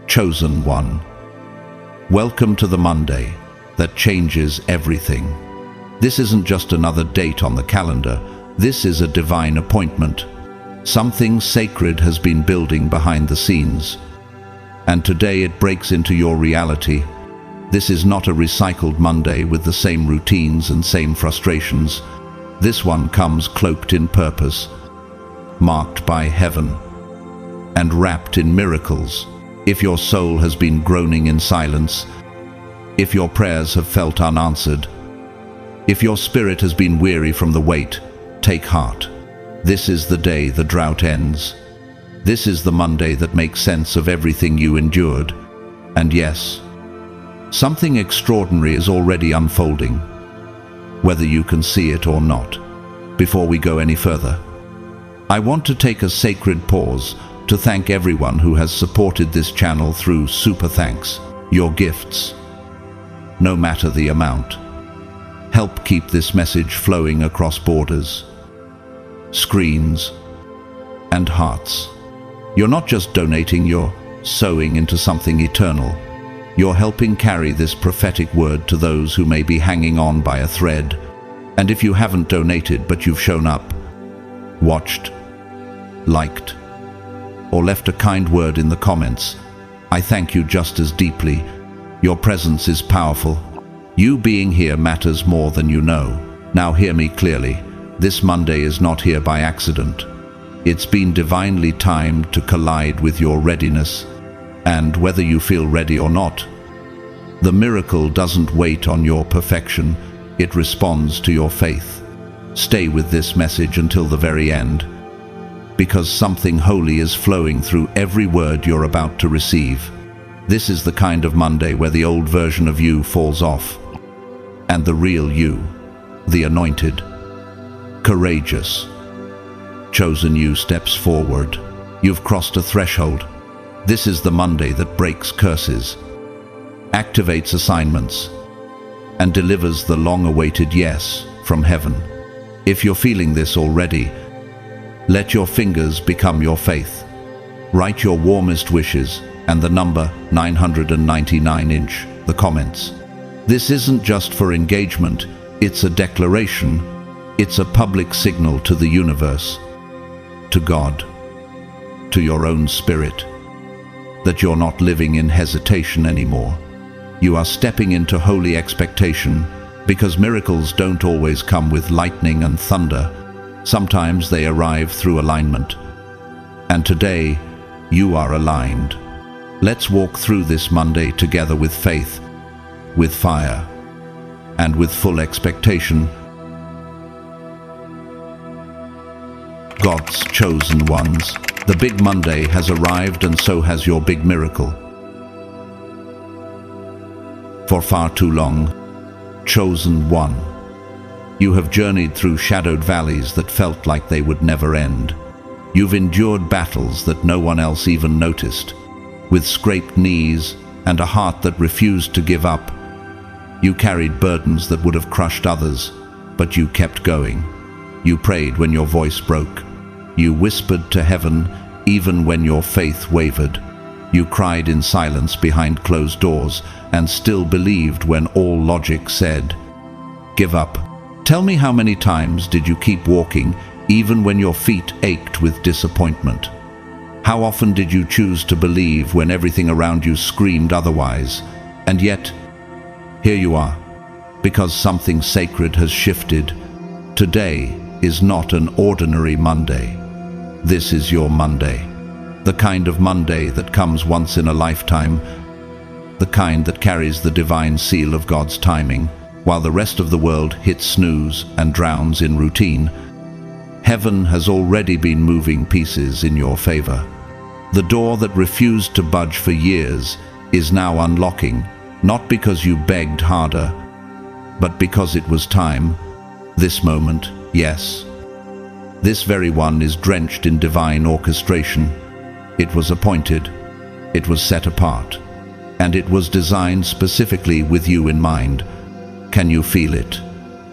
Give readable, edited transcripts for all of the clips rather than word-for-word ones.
Chosen one. Welcome to the Monday that changes everything. This isn't just another date on the calendar. This is a divine appointment. Something sacred has been building behind the scenes. And today it breaks into your reality. This is not a recycled Monday with the same routines and same frustrations. This one comes cloaked in purpose, marked by heaven, and wrapped in miracles. If your soul has been groaning in silence, if your prayers have felt unanswered, if your spirit has been weary from the wait, take heart. This is the day the drought ends. This is the Monday that makes sense of everything you endured. And yes, something extraordinary is already unfolding, whether you can see it or not. Before we go any further, I want to take a sacred pause to thank everyone who has supported this channel through super thanks. Your gifts, no matter the amount, help keep this message flowing across borders, screens, and hearts. You're not just donating, you're sowing into something eternal. You're helping carry this prophetic word to those who may be hanging on by a thread. And if you haven't donated but you've shown up, watched, liked, or left a kind word in the comments, I thank you just as deeply. Your presence is powerful. You being here matters more than you know. Now hear me clearly. This Monday is not here by accident. It's been divinely timed to collide with your readiness. And whether you feel ready or not, the miracle doesn't wait on your perfection. It responds to your faith. Stay with this message until the very end, because something holy is flowing through every word you're about to receive. This is the kind of Monday where the old version of you falls off, and the real you, the anointed, courageous, chosen you steps forward. You've crossed a threshold. This is the Monday that breaks curses, activates assignments, and delivers the long-awaited yes from heaven. If you're feeling this already, let your fingers become your faith. Write your warmest wishes and the number 999 in the comments. This isn't just for engagement, it's a declaration. It's a public signal to the universe, to God, to your own spirit, that you're not living in hesitation anymore. You are stepping into holy expectation, because miracles don't always come with lightning and thunder. Sometimes they arrive through alignment. And today, you are aligned. Let's walk through this Monday together with faith, with fire, and with full expectation. God's chosen ones. The big Monday has arrived, and so has your big miracle. For far too long, chosen one, you have journeyed through shadowed valleys that felt like they would never end. You've endured battles that no one else even noticed. With scraped knees and a heart that refused to give up, you carried burdens that would have crushed others, but you kept going. You prayed when your voice broke. You whispered to heaven even when your faith wavered. You cried in silence behind closed doors and still believed when all logic said, "Give up." Tell me, how many times did you keep walking even when your feet ached with disappointment? How often did you choose to believe when everything around you screamed otherwise? And yet, here you are, because something sacred has shifted. Today is not an ordinary Monday. This is your Monday. The kind of Monday that comes once in a lifetime, the kind that carries the divine seal of God's timing. While the rest of the world hits snooze and drowns in routine, heaven has already been moving pieces in your favor. The door that refused to budge for years is now unlocking, not because you begged harder, but because it was time. This moment, yes, this very one is drenched in divine orchestration. It was appointed, it was set apart, and it was designed specifically with you in mind. Can you feel it?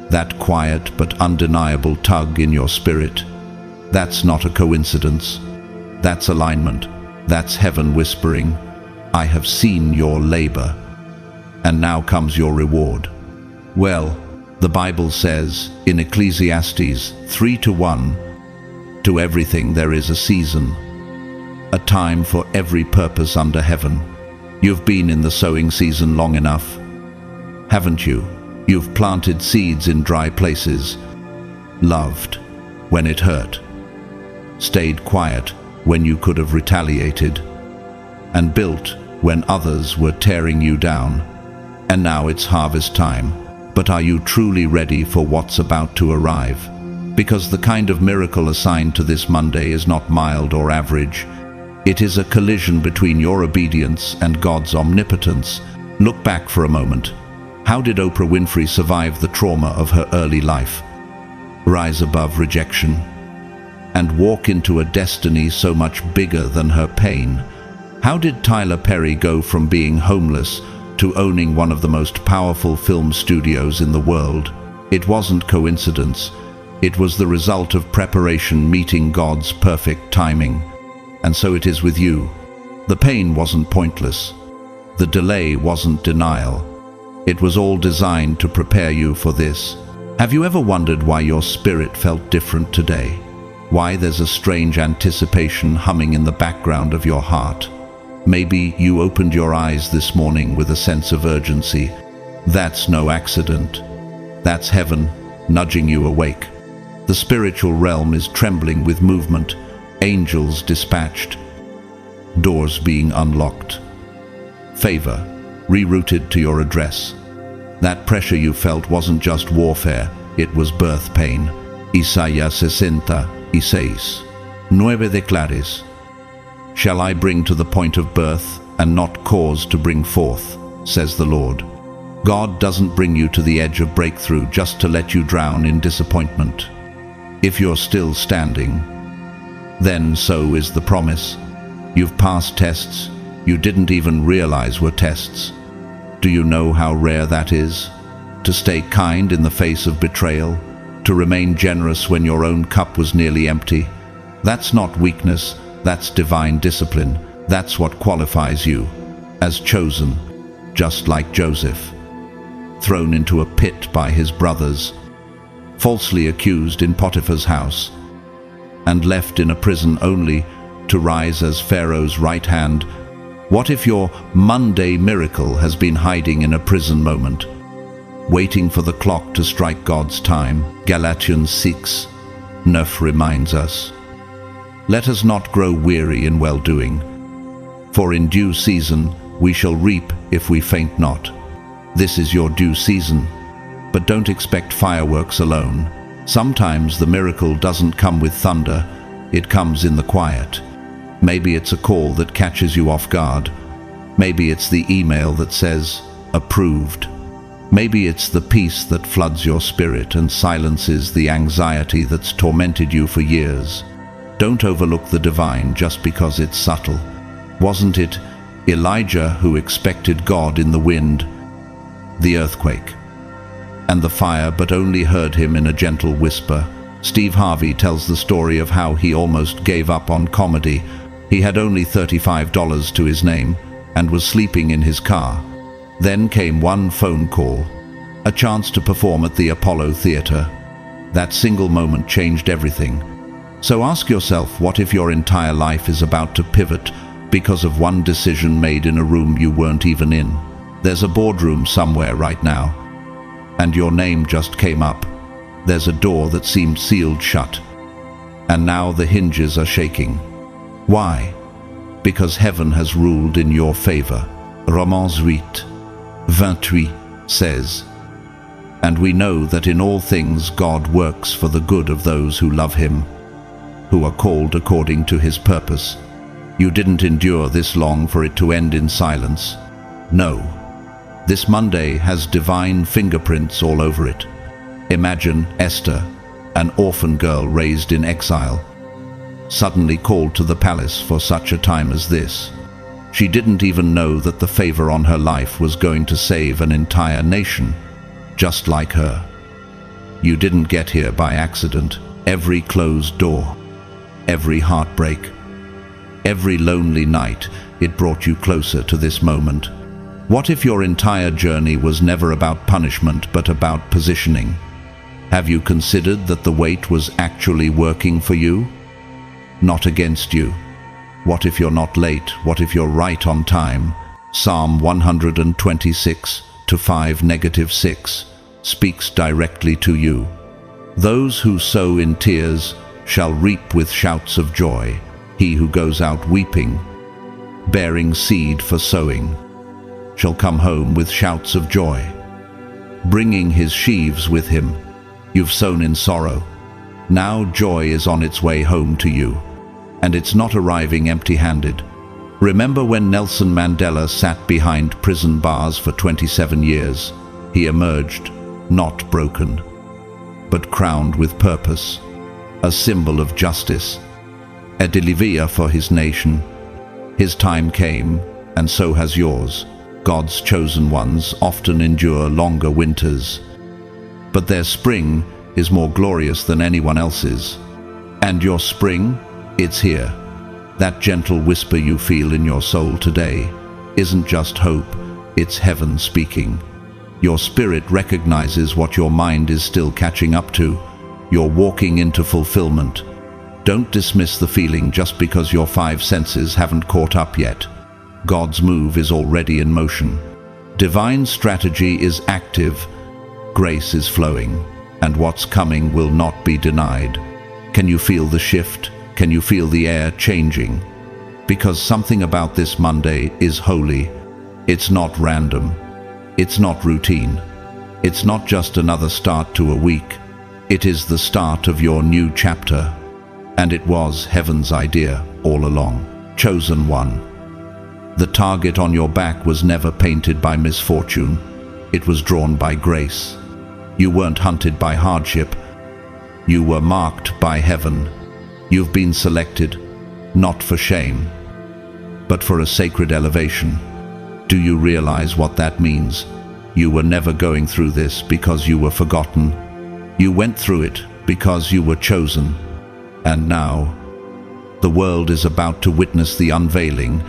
That quiet but undeniable tug in your spirit? That's not a coincidence. That's alignment. That's heaven whispering, I have seen your labor, and now comes your reward. Well, the Bible says in Ecclesiastes 3:1, to everything there is a season, a time for every purpose under heaven. You've been in the sowing season long enough, haven't you? You've planted seeds in dry places, loved when it hurt, stayed quiet when you could have retaliated, and built when others were tearing you down. And now it's harvest time. But are you truly ready for what's about to arrive? Because the kind of miracle assigned to this Monday is not mild or average. It is a collision between your obedience and God's omnipotence. Look back for a moment. How did Oprah Winfrey survive the trauma of her early life, rise above rejection, and walk into a destiny so much bigger than her pain? How did Tyler Perry go from being homeless to owning one of the most powerful film studios in the world? It wasn't coincidence. It was the result of preparation meeting God's perfect timing. And so it is with you. The pain wasn't pointless. The delay wasn't denial. It was all designed to prepare you for this. Have you ever wondered why your spirit felt different today? Why there's a strange anticipation humming in the background of your heart? Maybe you opened your eyes this morning with a sense of urgency. That's no accident. That's heaven nudging you awake. The spiritual realm is trembling with movement, angels dispatched, doors being unlocked, favor rerouted to your address. That pressure you felt wasn't just warfare, it was birth pain. Isaías 60:6. 9 declares, shall I bring to the point of birth and not cause to bring forth, says the Lord. God doesn't bring you to the edge of breakthrough just to let you drown in disappointment. If you're still standing, then so is the promise. You've passed tests you didn't even realize were tests. Do you know how rare that is? To stay kind in the face of betrayal, to remain generous when your own cup was nearly empty. That's not weakness, that's divine discipline. That's what qualifies you as chosen, just like Joseph, thrown into a pit by his brothers, falsely accused in Potiphar's house, and left in a prison only to rise as Pharaoh's right hand. What if your Monday miracle has been hiding in a prison moment, waiting for the clock to strike God's time? Galatians 6:9 reminds us, let us not grow weary in well-doing, for in due season we shall reap if we faint not. This is your due season, but don't expect fireworks alone. Sometimes the miracle doesn't come with thunder, it comes in the quiet. Maybe it's a call that catches you off guard. Maybe it's the email that says, approved. Maybe it's the peace that floods your spirit and silences the anxiety that's tormented you for years. Don't overlook the divine just because it's subtle. Wasn't it Elijah who expected God in the wind, the earthquake, and the fire, but only heard him in a gentle whisper? Steve Harvey tells the story of how he almost gave up on comedy. He had only $35 to his name and was sleeping in his car. Then came one phone call, a chance to perform at the Apollo Theater. That single moment changed everything. So ask yourself, what if your entire life is about to pivot because of one decision made in a room you weren't even in? There's a boardroom somewhere right now, and your name just came up. There's a door that seemed sealed shut, and now the hinges are shaking. Why? Because heaven has ruled in your favor. Romans 8:28 says, and we know that in all things God works for the good of those who love him, who are called according to his purpose. You didn't endure this long for it to end in silence. No. This Monday has divine fingerprints all over it. Imagine Esther, an orphan girl raised in exile, suddenly called to the palace for such a time as this. She didn't even know that the favor on her life was going to save an entire nation, just like her. You didn't get here by accident. Every closed door, every heartbreak, Every lonely night, it brought you closer to this moment. What if your entire journey was never about punishment but about positioning? Have you considered that the wait was actually working for you? Not against you. What if you're not late? What if you're right on time? Psalm 126:5-6 speaks directly to you. Those who sow in tears shall reap with shouts of joy. He who goes out weeping, bearing seed for sowing, shall come home with shouts of joy, bringing his sheaves with him. You've sown in sorrow. Now joy is on its way home to you, and it's not arriving empty-handed. Remember when Nelson Mandela sat behind prison bars for 27 years? He emerged, not broken, but crowned with purpose, a symbol of justice, a deliverer for his nation. His time came, and so has yours. God's chosen ones often endure longer winters, but their spring is more glorious than anyone else's. And your spring, it's here. That gentle whisper you feel in your soul today isn't just hope, it's heaven speaking. Your spirit recognizes what your mind is still catching up to. You're walking into fulfillment. Don't dismiss the feeling just because your five senses haven't caught up yet. God's move is already in motion. Divine strategy is active, grace is flowing, and what's coming will not be denied. Can you feel the shift? Can you feel the air changing? Because something about this Monday is holy. It's not random. It's not routine. It's not just another start to a week. It is the start of your new chapter. And it was heaven's idea all along. Chosen one. The target on your back was never painted by misfortune. It was drawn by grace. You weren't hunted by hardship. You were marked by heaven. You've been selected, not for shame, but for a sacred elevation. Do you realize what that means? You were never going through this because you were forgotten. You went through it because you were chosen. And now, the world is about to witness the unveiling.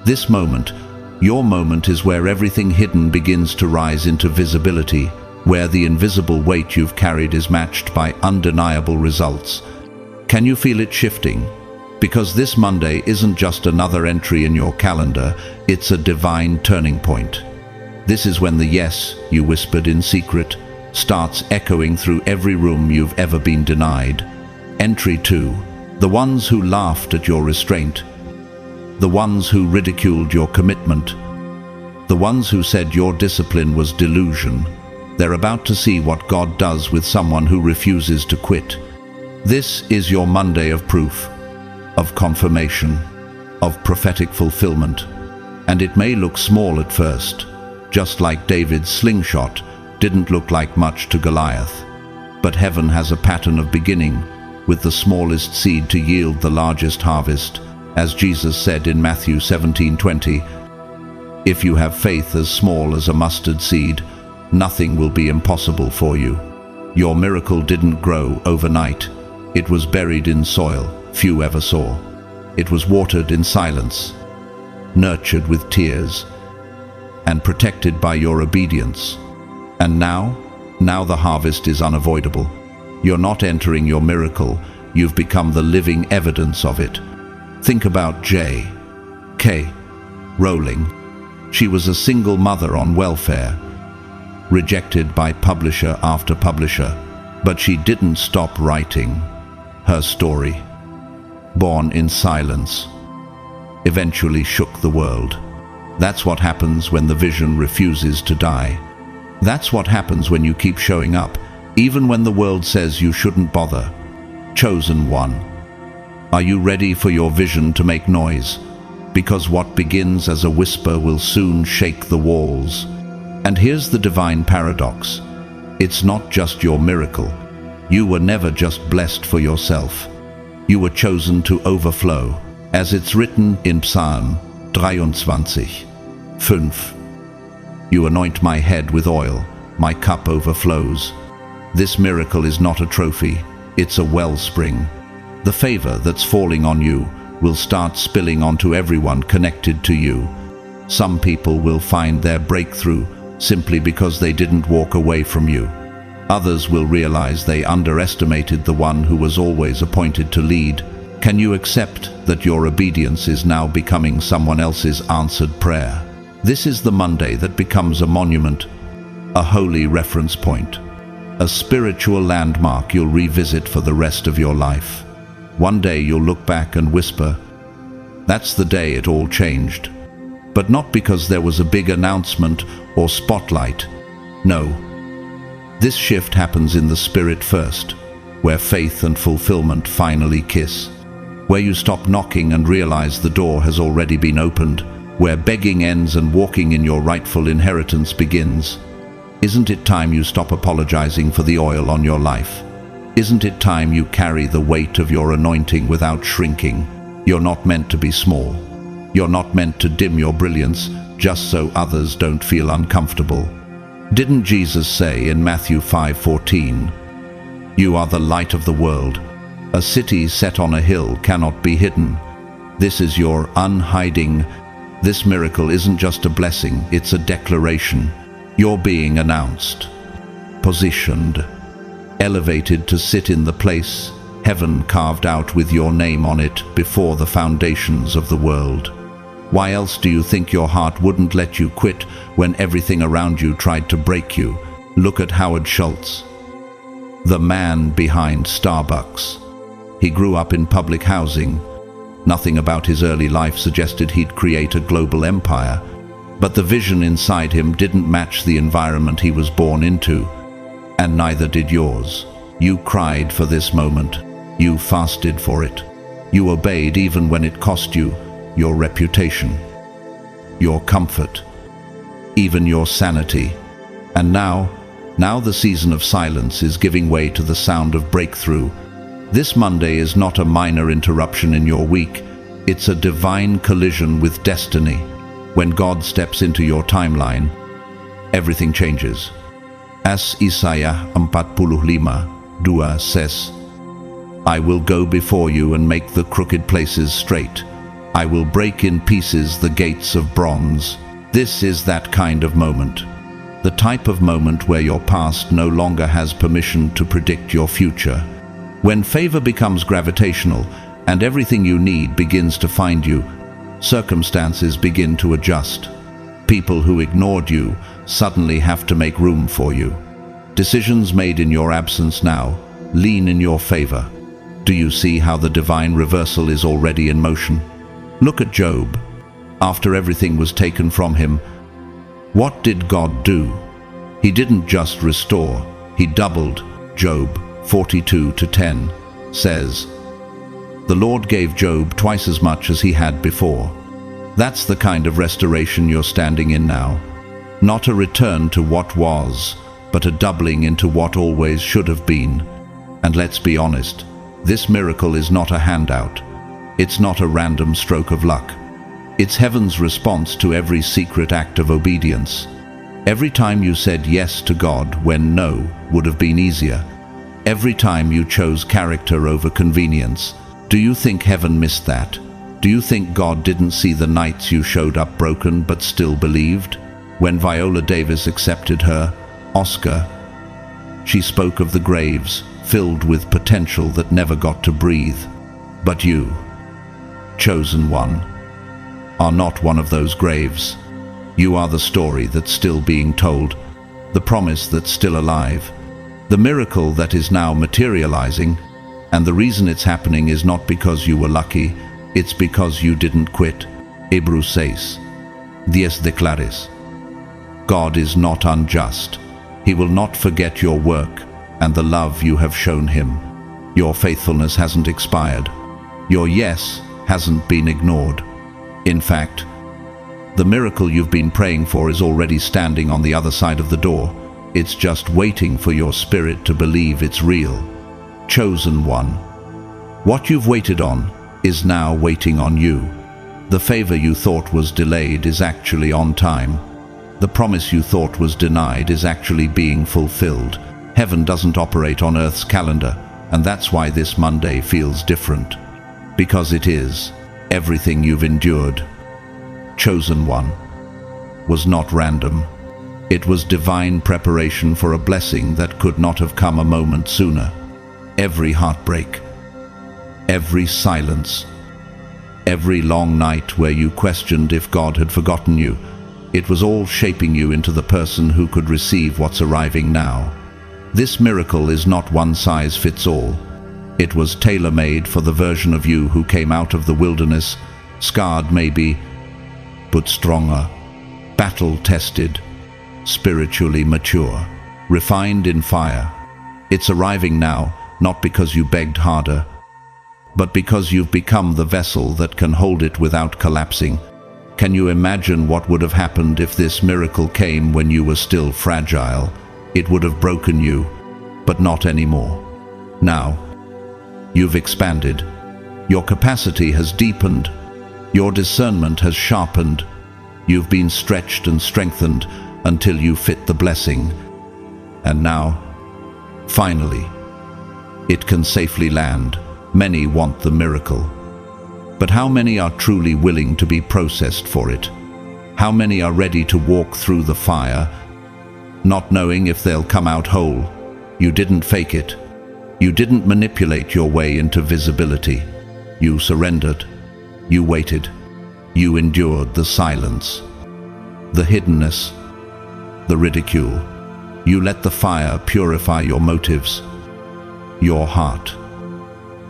This moment, your moment, is where everything hidden begins to rise into visibility, where the invisible weight you've carried is matched by undeniable results. Can you feel it shifting? Because this Monday isn't just another entry in your calendar, it's a divine turning point. This is when the yes you whispered in secret starts echoing through every room you've ever been denied. Entry 2. The ones who laughed at your restraint. The ones who ridiculed your commitment. The ones who said your discipline was delusion. They're about to see what God does with someone who refuses to quit. This is your Monday of proof, of confirmation, of prophetic fulfillment. And it may look small at first, just like David's slingshot didn't look like much to Goliath. But heaven has a pattern of beginning, with the smallest seed to yield the largest harvest, as Jesus said in Matthew 17:20, "If you have faith as small as a mustard seed, nothing will be impossible for you." Your miracle didn't grow overnight. It was buried in soil few ever saw. It was watered in silence, nurtured with tears, and protected by your obedience. And now the harvest is unavoidable. You're not entering your miracle, you've become the living evidence of it. Think about J.K. Rowling. She was a single mother on welfare, rejected by publisher after publisher, but she didn't stop writing. Her story, born in silence, eventually shook the world. That's what happens when the vision refuses to die. That's what happens when you keep showing up, even when the world says you shouldn't bother. Chosen one. Are you ready for your vision to make noise? Because what begins as a whisper will soon shake the walls. And here's the divine paradox. It's not just your miracle. You were never just blessed for yourself. You were chosen to overflow, as it's written in Psalm 23:5. You anoint my head with oil, my cup overflows. This miracle is not a trophy, it's a wellspring. The favor that's falling on you will start spilling onto everyone connected to you. Some people will find their breakthrough simply because they didn't walk away from you. Others will realize they underestimated the one who was always appointed to lead. Can you accept that your obedience is now becoming someone else's answered prayer? This is the Monday that becomes a monument, a holy reference point, a spiritual landmark you'll revisit for the rest of your life. One day you'll look back and whisper, "That's the day it all changed." But not because there was a big announcement or spotlight. No. This shift happens in the spirit first, where faith and fulfillment finally kiss, where you stop knocking and realize the door has already been opened, where begging ends and walking in your rightful inheritance begins. Isn't it time you stop apologizing for the oil on your life? Isn't it time you carry the weight of your anointing without shrinking? You're not meant to be small. You're not meant to dim your brilliance just so others don't feel uncomfortable. Didn't Jesus say in Matthew 5:14, "You are the light of the world. A city set on a hill cannot be hidden." This is your unhiding. This miracle isn't just a blessing, it's a declaration. You're being announced, positioned, elevated to sit in the place heaven carved out with your name on it before the foundations of the world. Why else do you think your heart wouldn't let you quit when everything around you tried to break you? Look at Howard Schultz, the man behind Starbucks. He grew up in public housing. Nothing about his early life suggested he'd create a global empire, but the vision inside him didn't match the environment he was born into, and neither did yours. You cried for this moment. You fasted for it. You obeyed even when it cost you your reputation, your comfort, even your sanity. And now the season of silence is giving way to the sound of breakthrough. This Monday is not a minor interruption in your week. It's a divine collision with destiny. When God steps into your timeline, everything changes. As Isaiah 45:2 says, "I will go before you and make the crooked places straight. I will break in pieces the gates of bronze." This is that kind of moment. The type of moment where your past no longer has permission to predict your future. When favor becomes gravitational and everything you need begins to find you, circumstances begin to adjust. People who ignored you suddenly have to make room for you. Decisions made in your absence now lean in your favor. Do you see how the divine reversal is already in motion? Look at Job. After everything was taken from him, what did God do? He didn't just restore, he doubled. Job 42:10 says, "The Lord gave Job twice as much as he had before." That's the kind of restoration you're standing in now. Not a return to what was, but a doubling into what always should have been. And let's be honest, this miracle is not a handout. It's not a random stroke of luck. It's heaven's response to every secret act of obedience. Every time you said yes to God when no would have been easier. Every time you chose character over convenience. Do you think heaven missed that? Do you think God didn't see the nights you showed up broken but still believed? When Viola Davis accepted her Oscar, she spoke of the graves filled with potential that never got to breathe. But you, chosen one, are not one of those graves. You are the story that's still being told, the promise that's still alive, the miracle that is now materializing. And the reason it's happening is not because you were lucky, it's because you didn't quit. Hebrews 6:10 declares, God is not unjust. He will not forget your work and the love you have shown him. Your faithfulness hasn't expired. Your yes hasn't been ignored. In fact, the miracle you've been praying for is already standing on the other side of the door. It's just waiting for your spirit to believe it's real. Chosen one. What you've waited on is now waiting on you. The favor you thought was delayed is actually on time. The promise you thought was denied is actually being fulfilled. Heaven doesn't operate on Earth's calendar, and that's why this Monday feels different. Because it is. everything you've endured, chosen one, was not random. It was divine preparation for a blessing that could not have come a moment sooner. Every heartbreak, every silence, every long night where you questioned if God had forgotten you, it was all shaping you into the person who could receive what's arriving now. This miracle is not one size fits all. It was tailor-made for the version of you who came out of the wilderness, scarred maybe, but stronger, battle-tested, spiritually mature, refined in fire. It's arriving now, not because you begged harder, but because you've become the vessel that can hold it without collapsing. Can you imagine what would have happened if this miracle came when you were still fragile? It would have broken you, but not anymore. Now, you've expanded. Your capacity has deepened. Your discernment has sharpened. You've been stretched and strengthened until you fit the blessing. And now, finally, it can safely land. Many want the miracle. But how many are truly willing to be processed for it? How many are ready to walk through the fire, not knowing if they'll come out whole? You didn't fake it. You didn't manipulate your way into visibility. You surrendered. You waited. You endured the silence, the hiddenness, the ridicule. You let the fire purify your motives, your heart,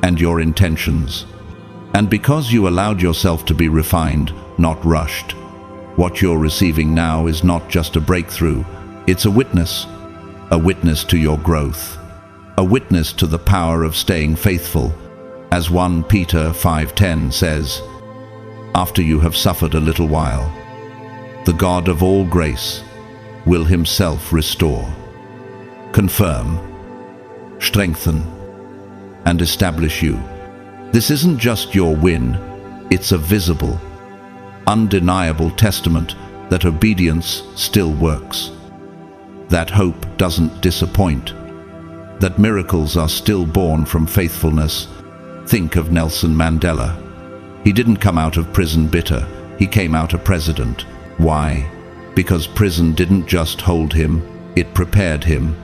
and your intentions. And because you allowed yourself to be refined, not rushed, what you're receiving now is not just a breakthrough, it's a witness to your growth, a witness to the power of staying faithful. As 1 Peter 5:10 says, after you have suffered a little while, the God of all grace will himself restore, confirm, strengthen, and establish you. This isn't just your win, it's a visible, undeniable testament that obedience still works, that hope doesn't disappoint, that miracles are still born from faithfulness. Think of Nelson Mandela. He didn't come out of prison bitter, he came out a president. Why? Because prison didn't just hold him, it prepared him.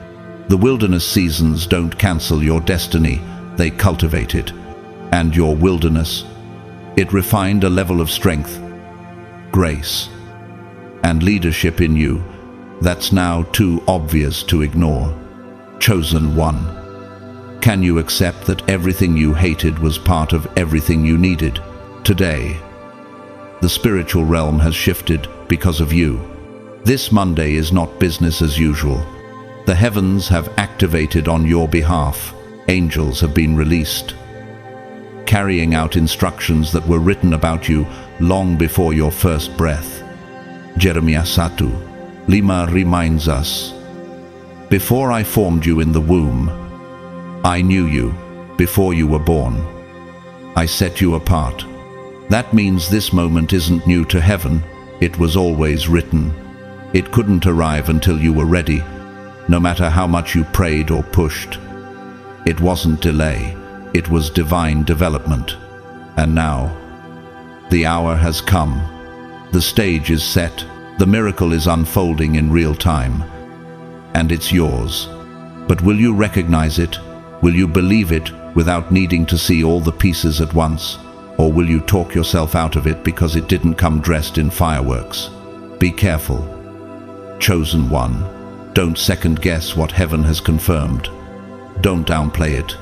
The wilderness seasons don't cancel your destiny, they cultivate it. And your wilderness, it refined a level of strength, grace, and leadership in you that's now too obvious to ignore. Chosen one. Can you accept that everything you hated was part of everything you needed? Today, the spiritual realm has shifted because of you. This Monday is not business as usual. The heavens have activated on your behalf. Angels have been released, carrying out instructions that were written about you long before your first breath. Jeremiah 1:5 reminds us, before I formed you in the womb, I knew you. Before you were born, I set you apart. That means this moment isn't new to heaven, it was always written. It couldn't arrive until you were ready, no matter how much you prayed or pushed. It wasn't delay, it was divine development. And now, the hour has come. The stage is set, the miracle is unfolding in real time, and it's yours. But will you recognize it? Will you believe it without needing to see all the pieces at once? Or will you talk yourself out of it because it didn't come dressed in fireworks? Be careful. Chosen one, don't second guess what heaven has confirmed. Don't downplay it.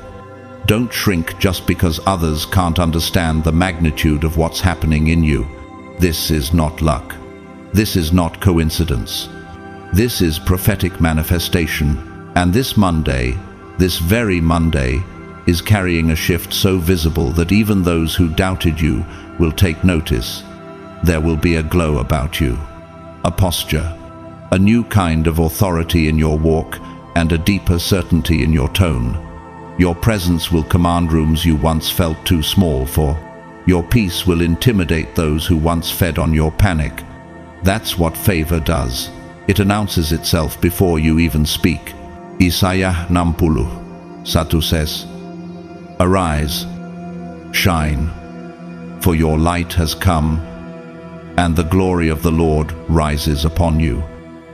Don't shrink just because others can't understand the magnitude of what's happening in you. This is not luck. This is not coincidence. This is prophetic manifestation. And this Monday, this very Monday, is carrying a shift so visible that even those who doubted you will take notice. There will be a glow about you, a posture, a new kind of authority in your walk, and a deeper certainty in your tone. Your presence will command rooms you once felt too small for. Your peace will intimidate those who once fed on your panic. That's what favor does. It announces itself before you even speak. Isaiah 60:1 says, arise, shine, for your light has come, and the glory of the Lord rises upon you.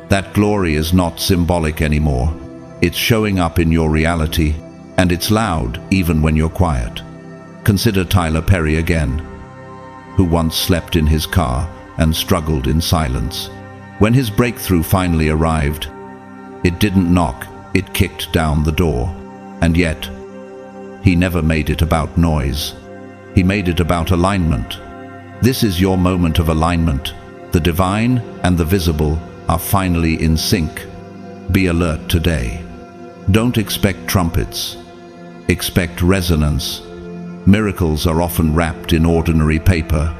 That glory is not symbolic anymore. It's showing up in your reality, and it's loud even when you're quiet. Consider Tyler Perry again, who once slept in his car and struggled in silence. When his breakthrough finally arrived, it didn't knock, it kicked down the door. And yet, he never made it about noise. He made it about alignment. This is your moment of alignment. The divine and the visible are finally in sync. Be alert today. Don't expect trumpets. Expect resonance. Miracles are often wrapped in ordinary paper.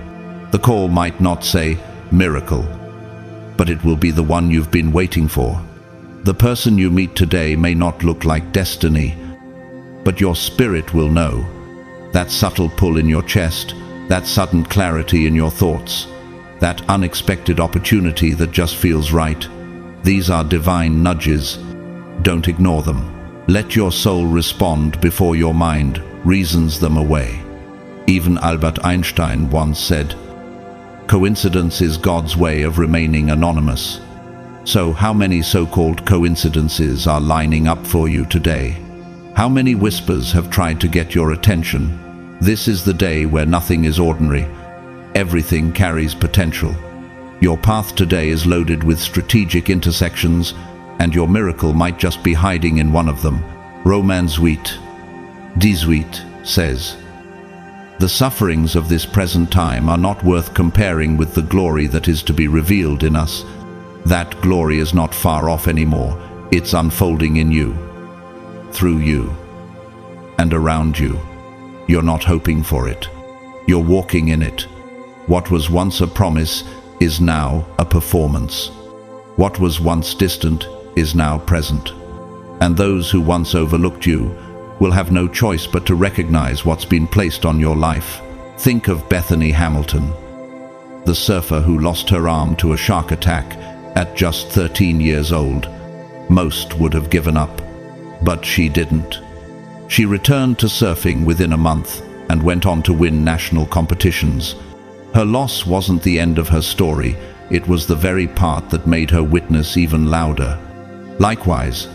The call might not say miracle, but it will be the one you've been waiting for. The person you meet today may not look like destiny, but your spirit will know. That subtle pull in your chest, that sudden clarity in your thoughts, that unexpected opportunity that just feels right. These are divine nudges. Don't ignore them. Let your soul respond before your mind reasons them away. Even Albert Einstein once said, "Coincidence is God's way of remaining anonymous." So how many so-called coincidences are lining up for you today? How many whispers have tried to get your attention? This is the day where nothing is ordinary. Everything carries potential. Your path today is loaded with strategic intersections, and your miracle might just be hiding in one of them. Romans 8:18 says, "The sufferings of this present time are not worth comparing with the glory that is to be revealed in us." That glory is not far off anymore. It's unfolding in you, through you, and around you. You're not hoping for it. You're walking in it. What was once a promise is now a performance. What was once distant is now present. And those who once overlooked you will have no choice but to recognize what's been placed on your life. Think of Bethany Hamilton, the surfer who lost her arm to a shark attack at just 13 years old. Most would have given up, but she didn't. She returned to surfing within a month and went on to win national competitions. Her loss wasn't the end of her story, it was the very part that made her witness even louder. Likewise,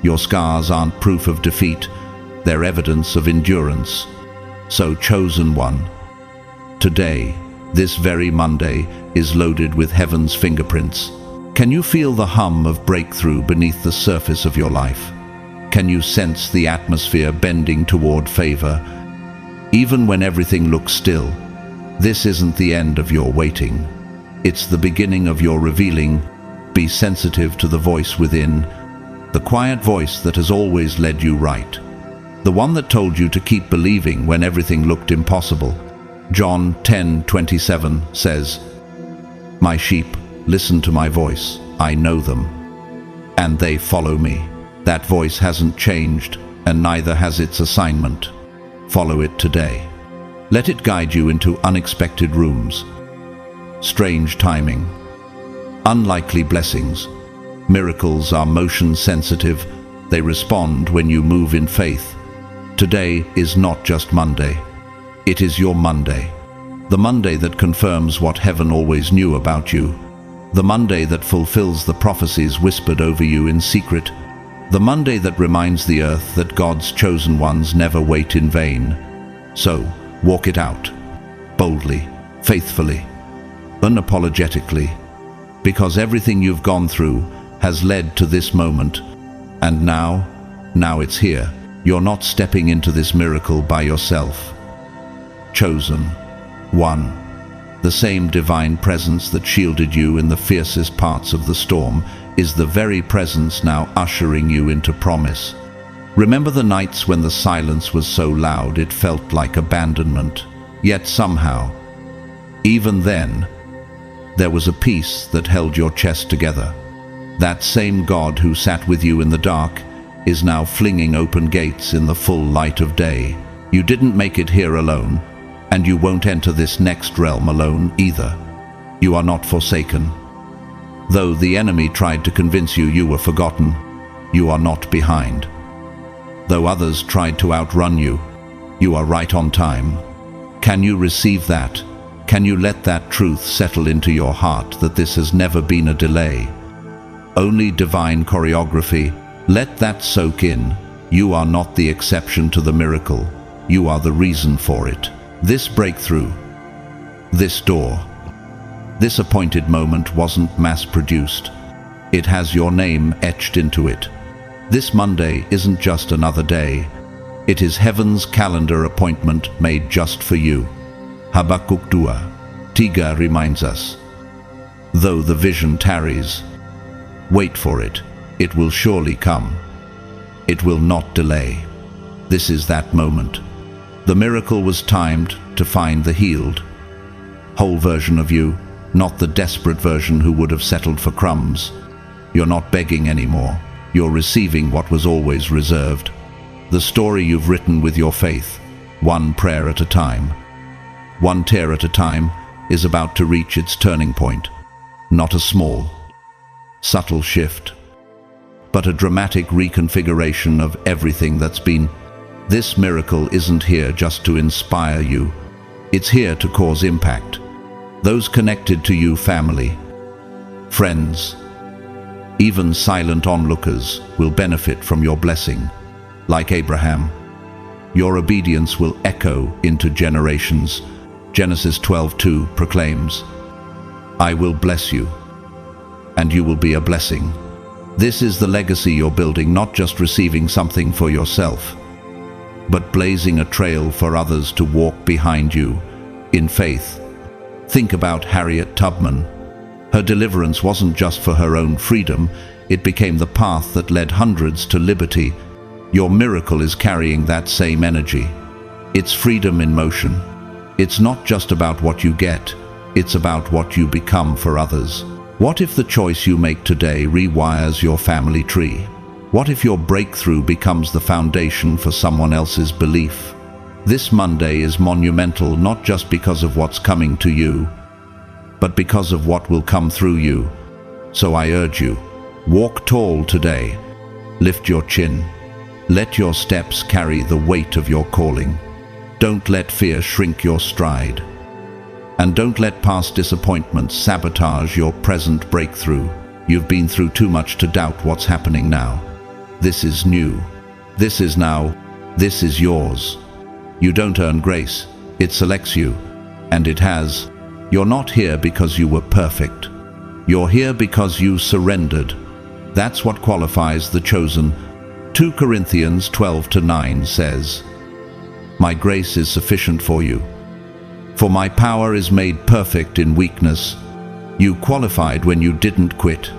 your scars aren't proof of defeat, they're evidence of endurance. So, chosen one, today, this very Monday, is loaded with heaven's fingerprints. Can you feel the hum of breakthrough beneath the surface of your life? Can you sense the atmosphere bending toward favor, even when everything looks still? This isn't the end of your waiting. It's the beginning of your revealing. Be sensitive to the voice within, the quiet voice that has always led you right, the one that told you to keep believing when everything looked impossible. John 10:27 says, "My sheep listen to my voice, I know them, and they follow me." That voice hasn't changed, and neither has its assignment. Follow it today. Let it guide you into unexpected rooms, strange timing, unlikely blessings. Miracles are motion sensitive. They respond when you move in faith. Today is not just Monday. It is your Monday. The Monday that confirms what heaven always knew about you. The Monday that fulfills the prophecies whispered over you in secret. The Monday that reminds the earth that God's chosen ones never wait in vain. So, walk it out, boldly, faithfully, unapologetically, because everything you've gone through has led to this moment, and now it's here. You're not stepping into this miracle by yourself. Chosen one. The same divine presence that shielded you in the fiercest parts of the storm is the very presence now ushering you into promise. Remember the nights when the silence was so loud it felt like abandonment, yet somehow, even then, there was a peace that held your chest together. That same God who sat with you in the dark is now flinging open gates in the full light of day. You didn't make it here alone, and you won't enter this next realm alone either. You are not forsaken. Though the enemy tried to convince you you were forgotten, you are not behind. Though others tried to outrun you, you are right on time. Can you receive that? Can you let that truth settle into your heart that this has never been a delay? Only divine choreography. Let that soak in. You are not the exception to the miracle. You are the reason for it. This breakthrough, this door, this appointed moment wasn't mass-produced. It has your name etched into it. This Monday isn't just another day. It is heaven's calendar appointment made just for you. Habakkuk 2:3 reminds us, though the vision tarries, wait for it. It will surely come. It will not delay. This is that moment. The miracle was timed to find the healed, whole version of you, not the desperate version who would have settled for crumbs. You're not begging anymore. You're receiving what was always reserved. The story you've written with your faith, one prayer at a time, one tear at a time, is about to reach its turning point. Not a small, subtle shift, but a dramatic reconfiguration of everything that's been. This miracle isn't here just to inspire you. It's here to cause impact. Those connected to you, family, friends, even silent onlookers, will benefit from your blessing. Like Abraham, your obedience will echo into generations. Genesis 12:2 proclaims, I will bless you, and you will be a blessing. This is the legacy you're building, not just receiving something for yourself, but blazing a trail for others to walk behind you in faith. Think about Harriet Tubman. Her deliverance wasn't just for her own freedom, it became the path that led hundreds to liberty. Your miracle is carrying that same energy. It's freedom in motion. It's not just about what you get, it's about what you become for others. What if the choice you make today rewires your family tree? What if your breakthrough becomes the foundation for someone else's belief? This Monday is monumental, not just because of what's coming to you, but because of what will come through you. So I urge you, walk tall today. Lift your chin. Let your steps carry the weight of your calling. Don't let fear shrink your stride. And don't let past disappointments sabotage your present breakthrough. You've been through too much to doubt what's happening now. This is new. This is now. This is yours. You don't earn grace. It selects you. And it has. You're not here because you were perfect. You're here because you surrendered. That's what qualifies the chosen. 2 Corinthians 12:9 says, My grace is sufficient for you, for my power is made perfect in weakness. You qualified when you didn't quit.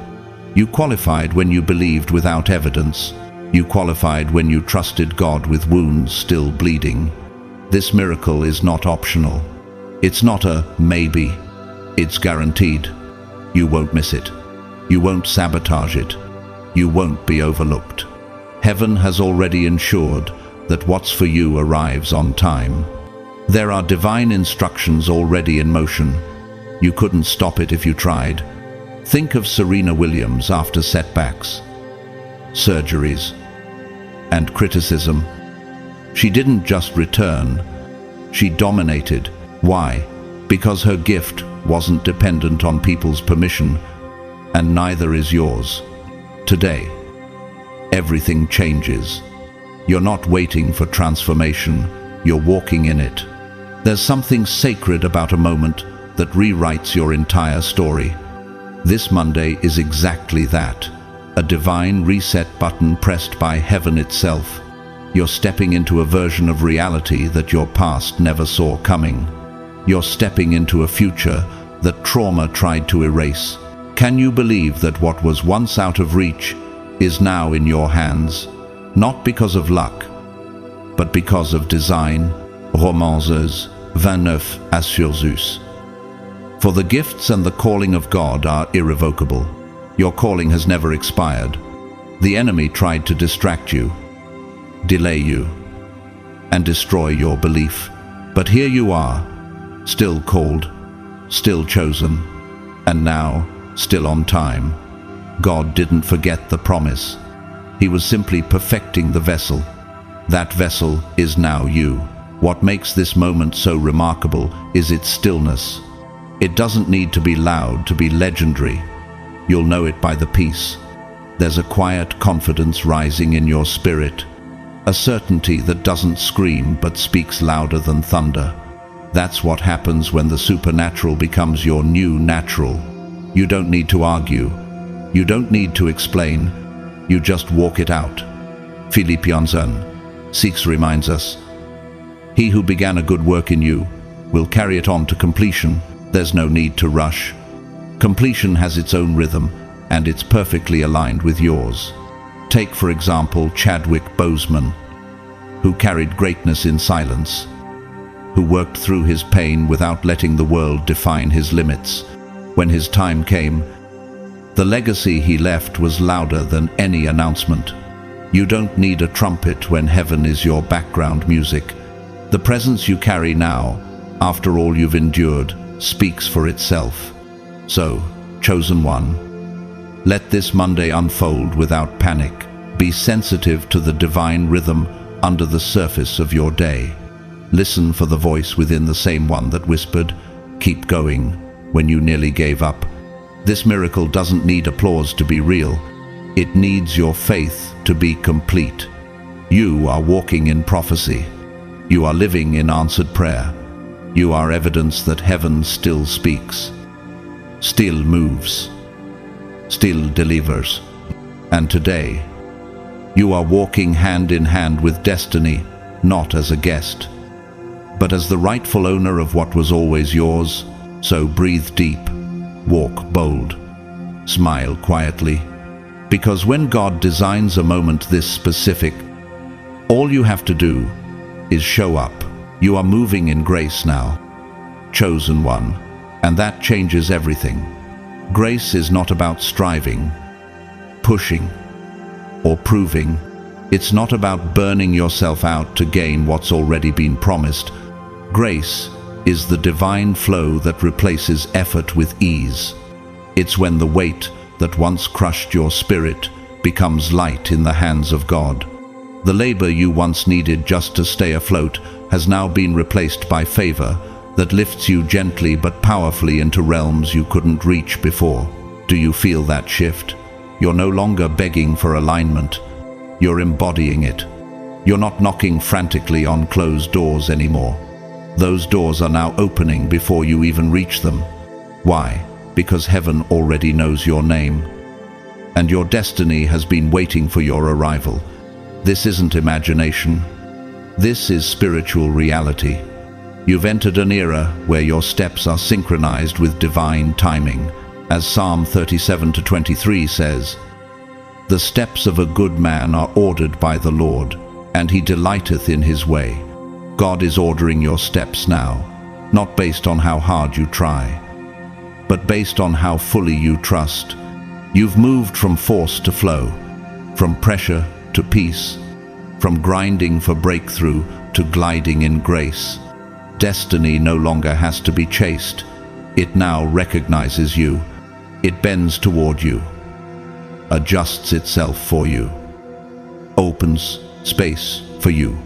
You qualified when you believed without evidence. You qualified when you trusted God with wounds still bleeding. This miracle is not optional. It's not a maybe. It's guaranteed. You won't miss it. You won't sabotage it. You won't be overlooked. Heaven has already ensured that what's for you arrives on time. There are divine instructions already in motion. You couldn't stop it if you tried. Think of Serena Williams after setbacks, surgeries, and criticism. She didn't just return, she dominated. Why? Because her gift wasn't dependent on people's permission, and neither is yours. Today, everything changes. You're not waiting for transformation, you're walking in it. There's something sacred about a moment that rewrites your entire story. This Monday is exactly that. A divine reset button pressed by heaven itself. You're stepping into a version of reality that your past never saw coming. You're stepping into a future that trauma tried to erase. Can you believe that what was once out of reach is now in your hands? Not because of luck, but because of design. Romances 29:6. For the gifts and the calling of God are irrevocable. Your calling has never expired. The enemy tried to distract you, delay you, and destroy your belief. But here you are, still called, still chosen, and now still on time. God didn't forget the promise. He was simply perfecting the vessel. That vessel is now you. What makes this moment so remarkable is its stillness. It doesn't need to be loud to be legendary. You'll know it by the peace. There's a quiet confidence rising in your spirit, a certainty that doesn't scream but speaks louder than thunder. That's what happens when the supernatural becomes your new natural. You don't need to argue. You don't need to explain. You just walk it out. Philippe Janssen, 6 reminds us, "He who began a good work in you will carry it on to completion." There's no need to rush. Completion has its own rhythm, and it's perfectly aligned with yours. Take, for example, Chadwick Boseman, who carried greatness in silence, who worked through his pain without letting the world define his limits. When his time came, the legacy he left was louder than any announcement. You don't need a trumpet when heaven is your background music. The presence you carry now, after all you've endured, speaks for itself. So, chosen one, let this Monday unfold without panic. Be sensitive to the divine rhythm under the surface of your day. Listen for the voice within the same one that whispered, "Keep going," when you nearly gave up. This miracle doesn't need applause to be real. It needs your faith to be complete. You are walking in prophecy. You are living in answered prayer. You are evidence that heaven still speaks, still moves, still delivers. And today, you are walking hand in hand with destiny, not as a guest, but as the rightful owner of what was always yours. So breathe deep, walk bold, smile quietly, because when God designs a moment this specific, all you have to do is show up. You are moving in grace now, chosen one, and that changes everything. Grace is not about striving, pushing, or proving. It's not about burning yourself out to gain what's already been promised. Grace is the divine flow that replaces effort with ease. It's when the weight that once crushed your spirit becomes light in the hands of God. The labor you once needed just to stay afloat has now been replaced by favor that lifts you gently but powerfully into realms you couldn't reach before. Do you feel that shift? You're no longer begging for alignment. You're embodying it. You're not knocking frantically on closed doors anymore. Those doors are now opening before you even reach them. Why? Because heaven already knows your name, and your destiny has been waiting for your arrival. This isn't imagination. This is spiritual reality. You've entered an era where your steps are synchronized with divine timing. As Psalm 37:23 says, "The steps of a good man are ordered by the Lord, and he delighteth in his way." God is ordering your steps now, not based on how hard you try, but based on how fully you trust. You've moved from force to flow, from pressure to peace, from grinding for breakthrough to gliding in grace. Destiny no longer has to be chased. It now recognizes you. It bends toward you, adjusts itself for you, opens space for you.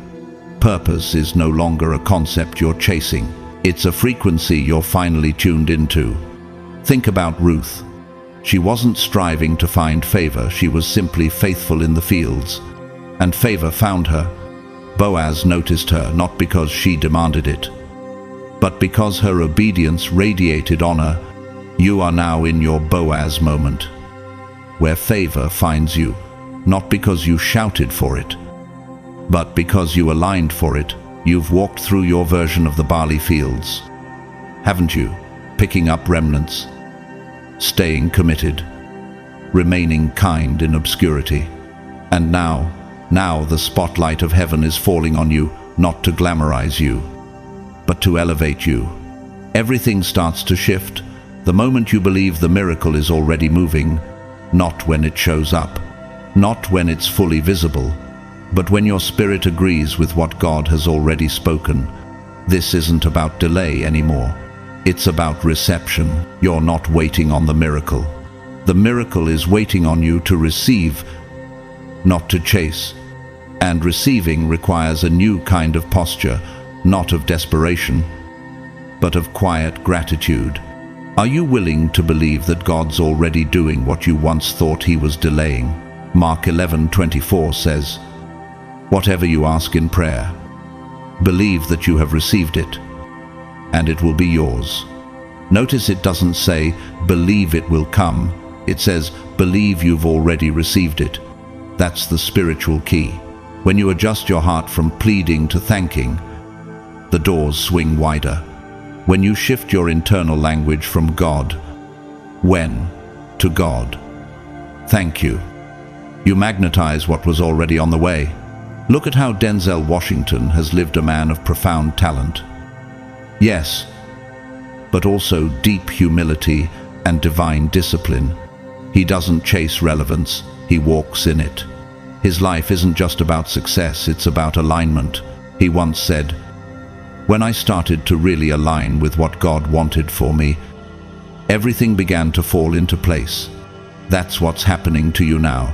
Purpose is no longer a concept you're chasing. It's a frequency you're finally tuned into. Think about Ruth. She wasn't striving to find favor. She was simply faithful in the fields, and favor found her. Boaz noticed her not because she demanded it, but because her obedience radiated honor. You are now in your Boaz moment, where favor finds you, not because you shouted for it, but because you aligned for it. You've walked through your version of the barley fields, haven't you? Picking up remnants, staying committed, remaining kind in obscurity. And now the spotlight of heaven is falling on you, not to glamorize you, but to elevate you. Everything starts to shift the moment you believe the miracle is already moving, not when it shows up, not when it's fully visible, but when your spirit agrees with what God has already spoken. This isn't about delay anymore. It's about reception. You're not waiting on the miracle. The miracle is waiting on you to receive, not to chase. And receiving requires a new kind of posture, not of desperation, but of quiet gratitude. Are you willing to believe that God's already doing what you once thought he was delaying? Mark 11:24 says, "Whatever you ask in prayer, believe that you have received it, and it will be yours." Notice it doesn't say, "Believe it will come." It says, "Believe you've already received it." That's the spiritual key. When you adjust your heart from pleading to thanking, the doors swing wider. When you shift your internal language from God, when, to God, thank you, you magnetize what was already on the way. Look at how Denzel Washington has lived a man of profound talent. Yes, but also deep humility and divine discipline. He doesn't chase relevance, he walks in it. His life isn't just about success, it's about alignment. He once said, "When I started to really align with what God wanted for me, everything began to fall into place." That's what's happening to you now.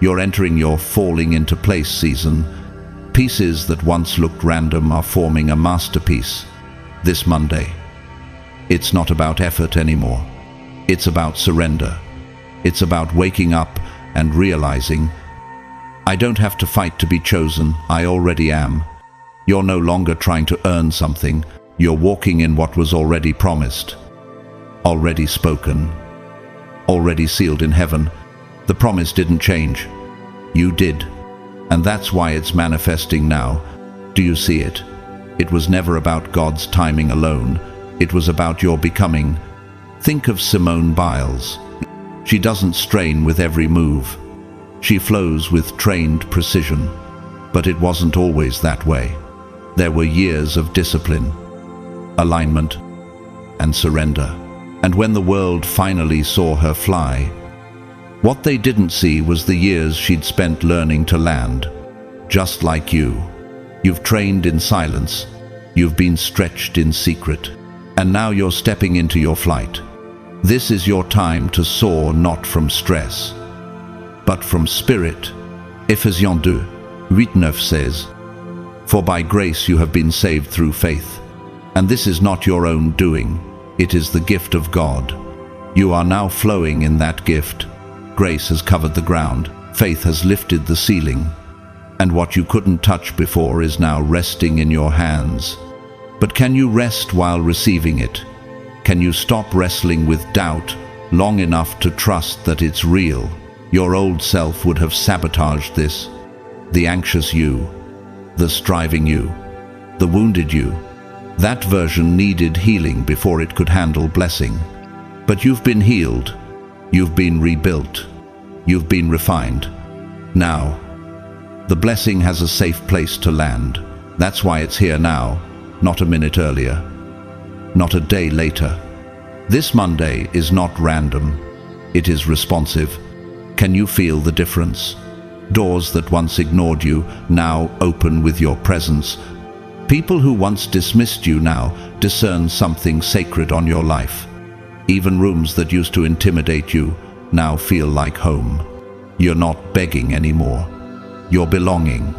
You're entering your falling into place season. Pieces that once looked random are forming a masterpiece this Monday. It's not about effort anymore. It's about surrender. It's about waking up and realizing, I don't have to fight to be chosen, I already am. You're no longer trying to earn something, you're walking in what was already promised, already spoken, already sealed in heaven. The promise didn't change. You did. And that's why it's manifesting now. Do you see it? It was never about God's timing alone. It was about your becoming. Think of Simone Biles. She doesn't strain with every move. She flows with trained precision. But it wasn't always that way. There were years of discipline, alignment, and surrender. And when the world finally saw her fly, what they didn't see was the years she'd spent learning to land. Just like you. You've trained in silence. You've been stretched in secret. And now you're stepping into your flight. This is your time to soar, not from stress, but from spirit. Ephesians 2:8-9 says, "For by grace you have been saved through faith. And this is not your own doing. It is the gift of God." You are now flowing in that gift. Grace has covered the ground. Faith has lifted the ceiling. And what you couldn't touch before is now resting in your hands. But can you rest while receiving it? Can you stop wrestling with doubt long enough to trust that it's real? Your old self would have sabotaged this. The anxious you, the striving you, the wounded you. That version needed healing before it could handle blessing. But you've been healed. You've been rebuilt. You've been refined. Now, the blessing has a safe place to land. That's why it's here now, not a minute earlier, not a day later. This Monday is not random. It is responsive. Can you feel the difference? Doors that once ignored you now open with your presence. People who once dismissed you now discern something sacred on your life. Even rooms that used to intimidate you now feel like home. You're not begging anymore. You're belonging.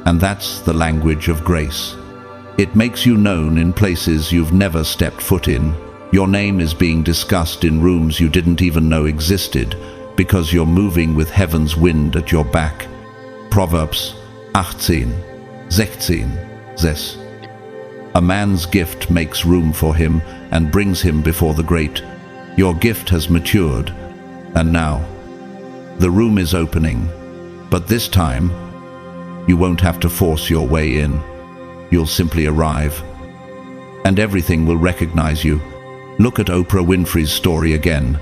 And that's the language of grace. It makes you known in places you've never stepped foot in. Your name is being discussed in rooms you didn't even know existed because you're moving with heaven's wind at your back. Proverbs 18:16 A man's gift makes room for him and brings him before the great. Your gift has matured, and now the room is opening. But this time, you won't have to force your way in. You'll simply arrive, and everything will recognize you. Look at Oprah Winfrey's story again.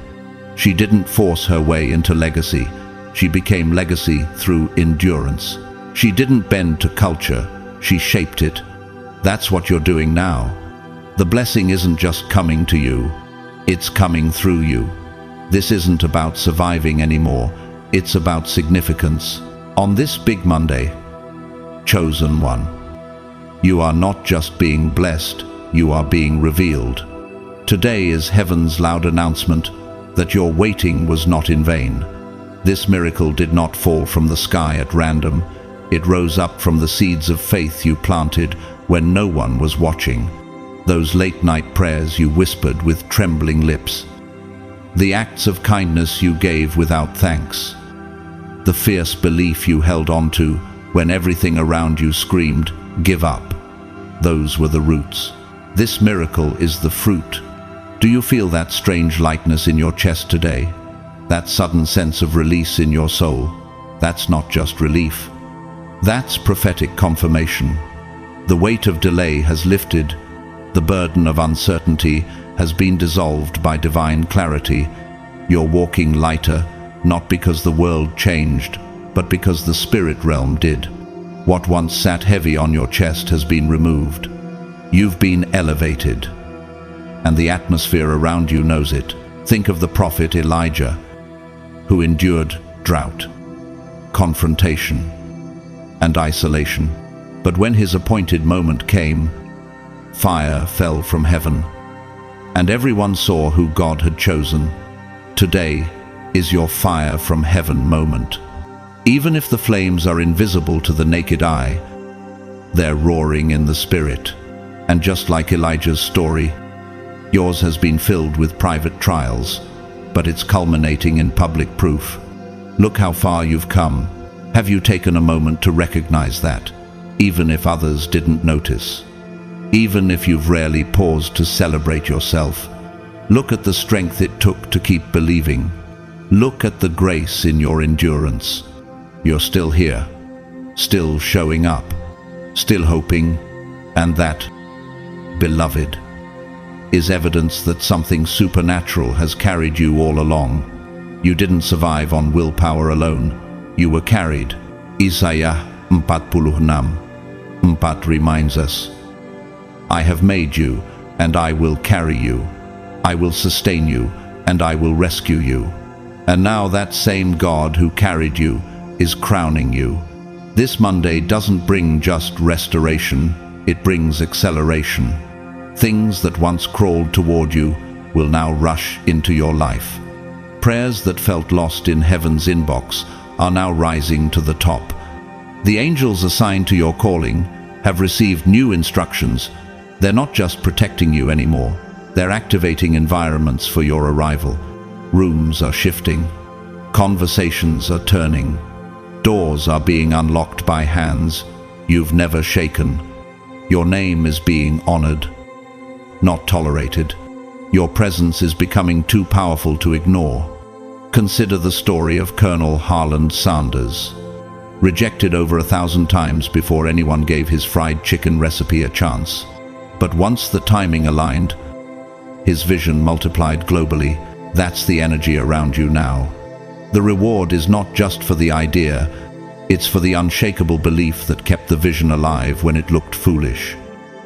She didn't force her way into legacy. She became legacy through endurance. She didn't bend to culture. She shaped it. That's what you're doing now. The blessing isn't just coming to you. It's coming through you. This isn't about surviving anymore. It's about significance. On this big Monday, chosen one, you are not just being blessed, you are being revealed. Today is heaven's loud announcement that your waiting was not in vain. This miracle did not fall from the sky at random. It rose up from the seeds of faith you planted when no one was watching, those late-night prayers you whispered with trembling lips, the acts of kindness you gave without thanks, the fierce belief you held on to when everything around you screamed, "Give up." Those were the roots. This miracle is the fruit. Do you feel that strange lightness in your chest today? That sudden sense of release in your soul? That's not just relief. That's prophetic confirmation. The weight of delay has lifted. The burden of uncertainty has been dissolved by divine clarity. You're walking lighter, not because the world changed, but because the spirit realm did. What once sat heavy on your chest has been removed. You've been elevated, and the atmosphere around you knows it. Think of the prophet Elijah, who endured drought, confrontation, and isolation. But when his appointed moment came, fire fell from heaven, and everyone saw who God had chosen. Today is your fire from heaven moment. Even if the flames are invisible to the naked eye, they're roaring in the spirit. And just like Elijah's story, yours has been filled with private trials, but it's culminating in public proof. Look how far you've come. Have you taken a moment to recognize that, even if others didn't notice? Even if you've rarely paused to celebrate yourself, look at the strength it took to keep believing. Look at the grace in your endurance. You're still here, still showing up, still hoping, and that, beloved, is evidence that something supernatural has carried you all along. You didn't survive on willpower alone. You were carried. Isaiah 40:4 reminds us, "I have made you, and I will carry you. I will sustain you, and I will rescue you." And now that same God who carried you is crowning you. This Monday doesn't bring just restoration, it brings acceleration. Things that once crawled toward you will now rush into your life. Prayers that felt lost in heaven's inbox are now rising to the top. The angels assigned to your calling have received new instructions. They're not just protecting you anymore, they're activating environments for your arrival. Rooms are shifting, conversations are turning, doors are being unlocked by hands you've never shaken. Your name is being honored, not tolerated. Your presence is becoming too powerful to ignore. Consider the story of Colonel Harland Sanders. Rejected over 1,000 times before anyone gave his fried chicken recipe a chance. But once the timing aligned, his vision multiplied globally. That's the energy around you now. The reward is not just for the idea, it's for the unshakable belief that kept the vision alive when it looked foolish.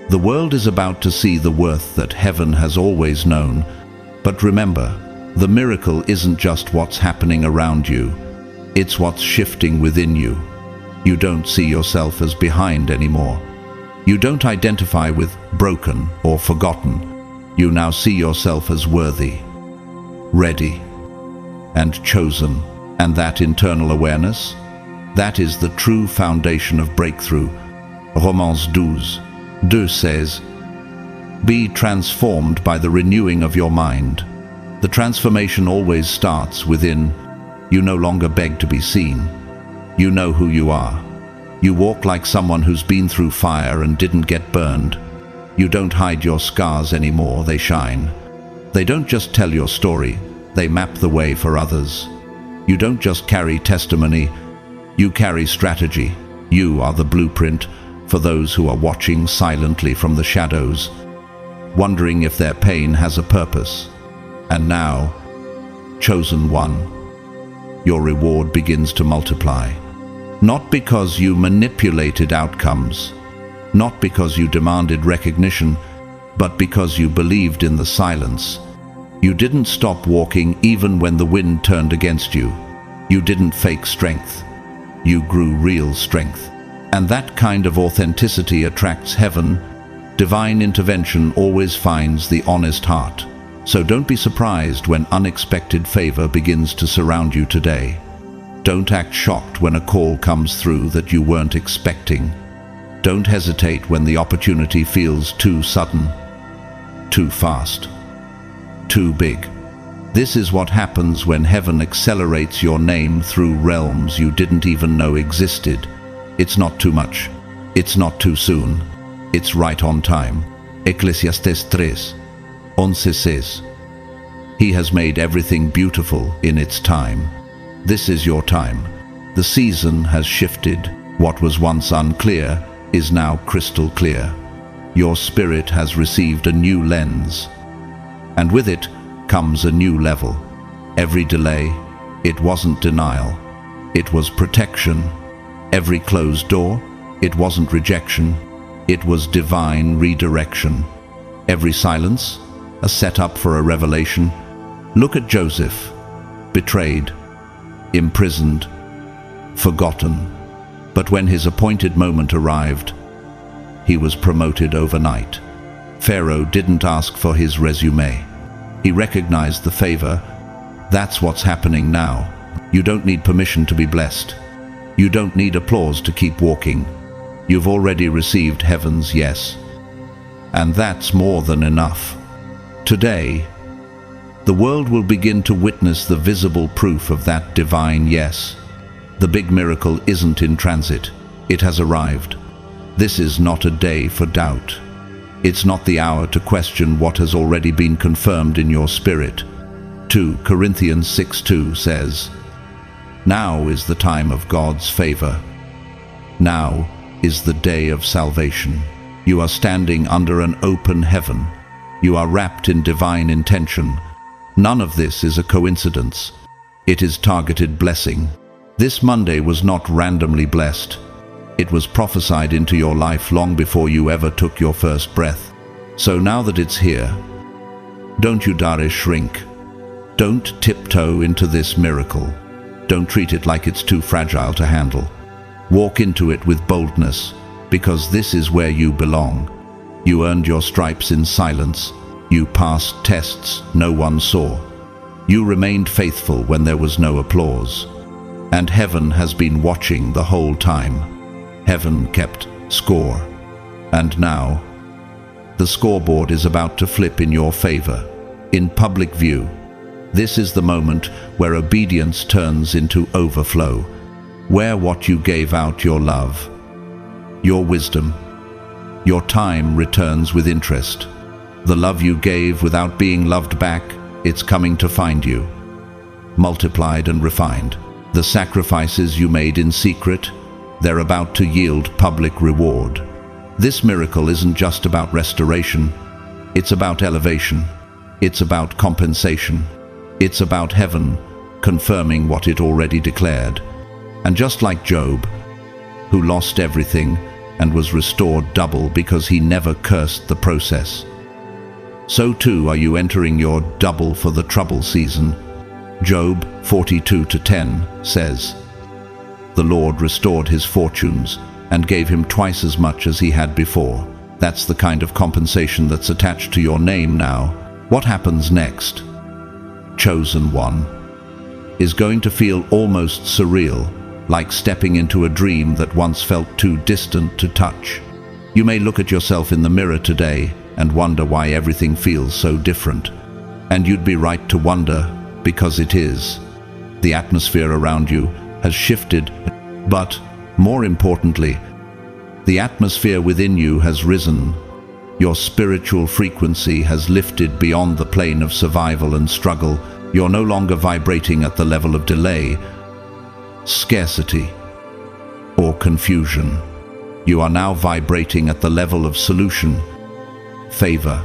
The world is about to see the worth that heaven has always known. But remember, the miracle isn't just what's happening around you, it's what's shifting within you. You don't see yourself as behind anymore. You don't identify with broken or forgotten. You now see yourself as worthy, ready, and chosen. And that internal awareness, that is the true foundation of breakthrough. Romans 12:2 says, "Be transformed by the renewing of your mind." The transformation always starts within. You no longer beg to be seen. You know who you are. You walk like someone who's been through fire and didn't get burned. You don't hide your scars anymore, they shine. They don't just tell your story, they map the way for others. You don't just carry testimony, you carry strategy. You are the blueprint for those who are watching silently from the shadows, wondering if their pain has a purpose. And now, chosen one, your reward begins to multiply. Not because you manipulated outcomes, not because you demanded recognition, but because you believed in the silence. You didn't stop walking even when the wind turned against you. You didn't fake strength. You grew real strength. And that kind of authenticity attracts heaven. Divine intervention always finds the honest heart. So don't be surprised when unexpected favor begins to surround you today. Don't act shocked when a call comes through that you weren't expecting. Don't hesitate when the opportunity feels too sudden, too fast, too big. This is what happens when heaven accelerates your name through realms you didn't even know existed. It's not too much. It's not too soon. It's right on time. Eclesiastes 3:11 says, He has made everything beautiful in its time. This is your time. The season has shifted. What was once unclear is now crystal clear. Your spirit has received a new lens, and with it comes a new level. Every delay, it wasn't denial, it was protection. Every closed door, it wasn't rejection, it was divine redirection. Every silence, a setup for a revelation. Look at Joseph, betrayed, imprisoned, forgotten. But when his appointed moment arrived, he was promoted overnight. Pharaoh didn't ask for his resume. He recognized the favor. That's what's happening now. You don't need permission to be blessed. You don't need applause to keep walking. You've already received heaven's yes. And that's more than enough. Today, the world will begin to witness the visible proof of that divine yes. The big miracle isn't in transit. It has arrived. This is not a day for doubt. It's not the hour to question what has already been confirmed in your spirit. 2 Corinthians 6:2 says, Now is the time of God's favor. Now is the day of salvation. You are standing under an open heaven. You are wrapped in divine intention. None of this is a coincidence. It is targeted blessing. This Monday was not randomly blessed. It was prophesied into your life long before you ever took your first breath. So now that it's here, don't you dare shrink. Don't tiptoe into this miracle. Don't treat it like it's too fragile to handle. Walk into it with boldness, because this is where you belong. You earned your stripes in silence. You passed tests no one saw. You remained faithful when there was no applause. And heaven has been watching the whole time. Heaven kept score. And now, the scoreboard is about to flip in your favor, in public view. This is the moment where obedience turns into overflow, where what you gave out, your love, your wisdom, your time, returns with interest. The love you gave without being loved back, it's coming to find you, multiplied and refined. The sacrifices you made in secret, they're about to yield public reward. This miracle isn't just about restoration. It's about elevation. It's about compensation. It's about heaven confirming what it already declared. And just like Job, who lost everything and was restored double because he never cursed the process, so too are you entering your double for the trouble season. Job 42:10 says, The Lord restored his fortunes and gave him twice as much as he had before. That's the kind of compensation that's attached to your name now. What happens next? Chosen one is going to feel almost surreal, like stepping into a dream that once felt too distant to touch. You may look at yourself in the mirror today and wonder why everything feels so different. And you'd be right to wonder, because it is. The atmosphere around you has shifted, but more importantly, the atmosphere within you has risen. Your spiritual frequency has lifted beyond the plane of survival and struggle. You're no longer vibrating at the level of delay, scarcity, or confusion. You are now vibrating at the level of solution, favor,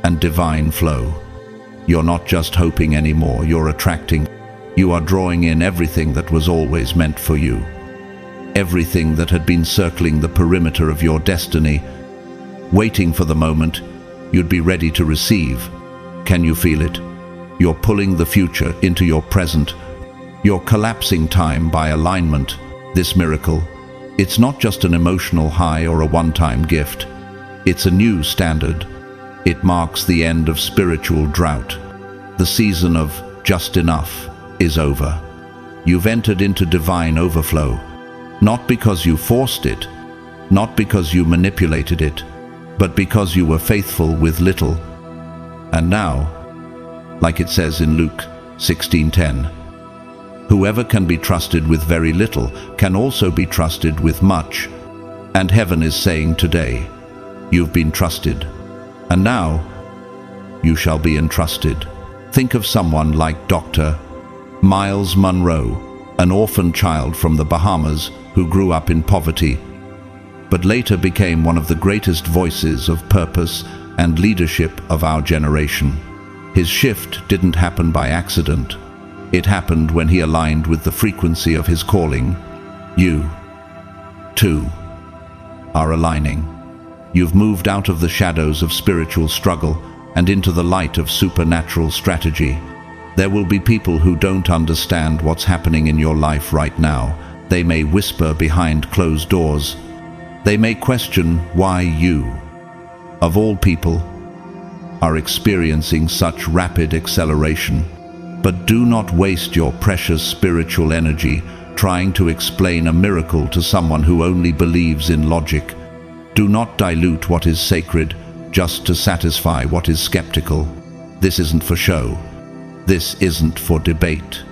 and divine flow. You're not just hoping anymore, you're attracting. You are drawing in everything that was always meant for you. Everything that had been circling the perimeter of your destiny, waiting for the moment you'd be ready to receive. Can you feel it? You're pulling the future into your present. You're collapsing time by alignment. This miracle, it's not just an emotional high or a one-time gift. It's a new standard. It marks the end of spiritual drought. The season of just enough is over. You've entered into divine overflow, not because you forced it, not because you manipulated it, but because you were faithful with little. And now, like it says in Luke 16:10, whoever can be trusted with very little can also be trusted with much. And heaven is saying today, you've been trusted, and now you shall be entrusted. Think of someone like Dr. Miles Monroe, an orphan child from the Bahamas who grew up in poverty, but later became one of the greatest voices of purpose and leadership of our generation. His shift didn't happen by accident. It happened when he aligned with the frequency of his calling. You, too, are aligning. You've moved out of the shadows of spiritual struggle and into the light of supernatural strategy. There will be people who don't understand what's happening in your life right now. They may whisper behind closed doors. They may question why you, of all people, are experiencing such rapid acceleration. But do not waste your precious spiritual energy trying to explain a miracle to someone who only believes in logic. Do not dilute what is sacred just to satisfy what is skeptical. This isn't for show. This isn't for debate.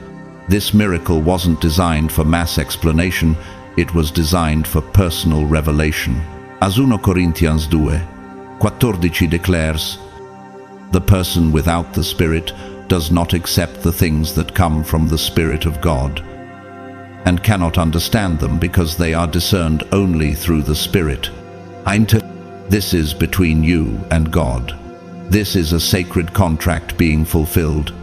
This miracle wasn't designed for mass explanation. It was designed for personal revelation. As 1 Corinthians 2:14 declares, the person without the Spirit does not accept the things that come from the Spirit of God, and cannot understand them because they are discerned only through the Spirit. This is between you and God. This is a sacred contract being fulfilled.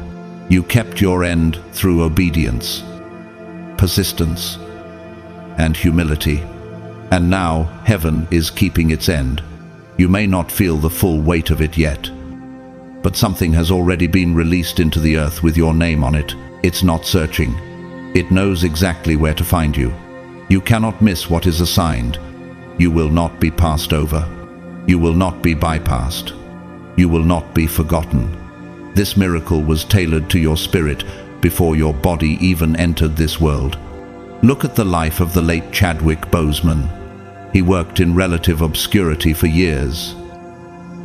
You kept your end through obedience, persistence, and humility. And now heaven is keeping its end. You may not feel the full weight of it yet, but something has already been released into the earth with your name on it. It's not searching. It knows exactly where to find you. You cannot miss what is assigned. You will not be passed over. You will not be bypassed. You will not be forgotten. This miracle was tailored to your spirit before your body even entered this world. Look at the life of the late Chadwick Boseman. He worked in relative obscurity for years,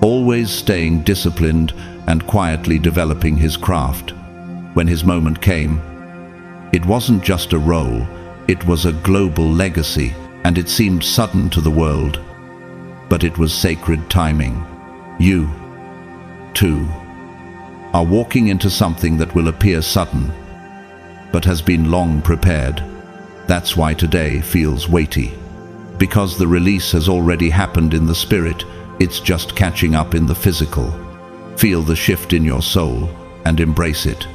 always staying disciplined and quietly developing his craft. When his moment came, it wasn't just a role, it was a global legacy, and it seemed sudden to the world. But it was sacred timing. You, too, are walking into something that will appear sudden, but has been long prepared. That's why today feels weighty. Because the release has already happened in the spirit, it's just catching up in the physical. Feel the shift in your soul and embrace it.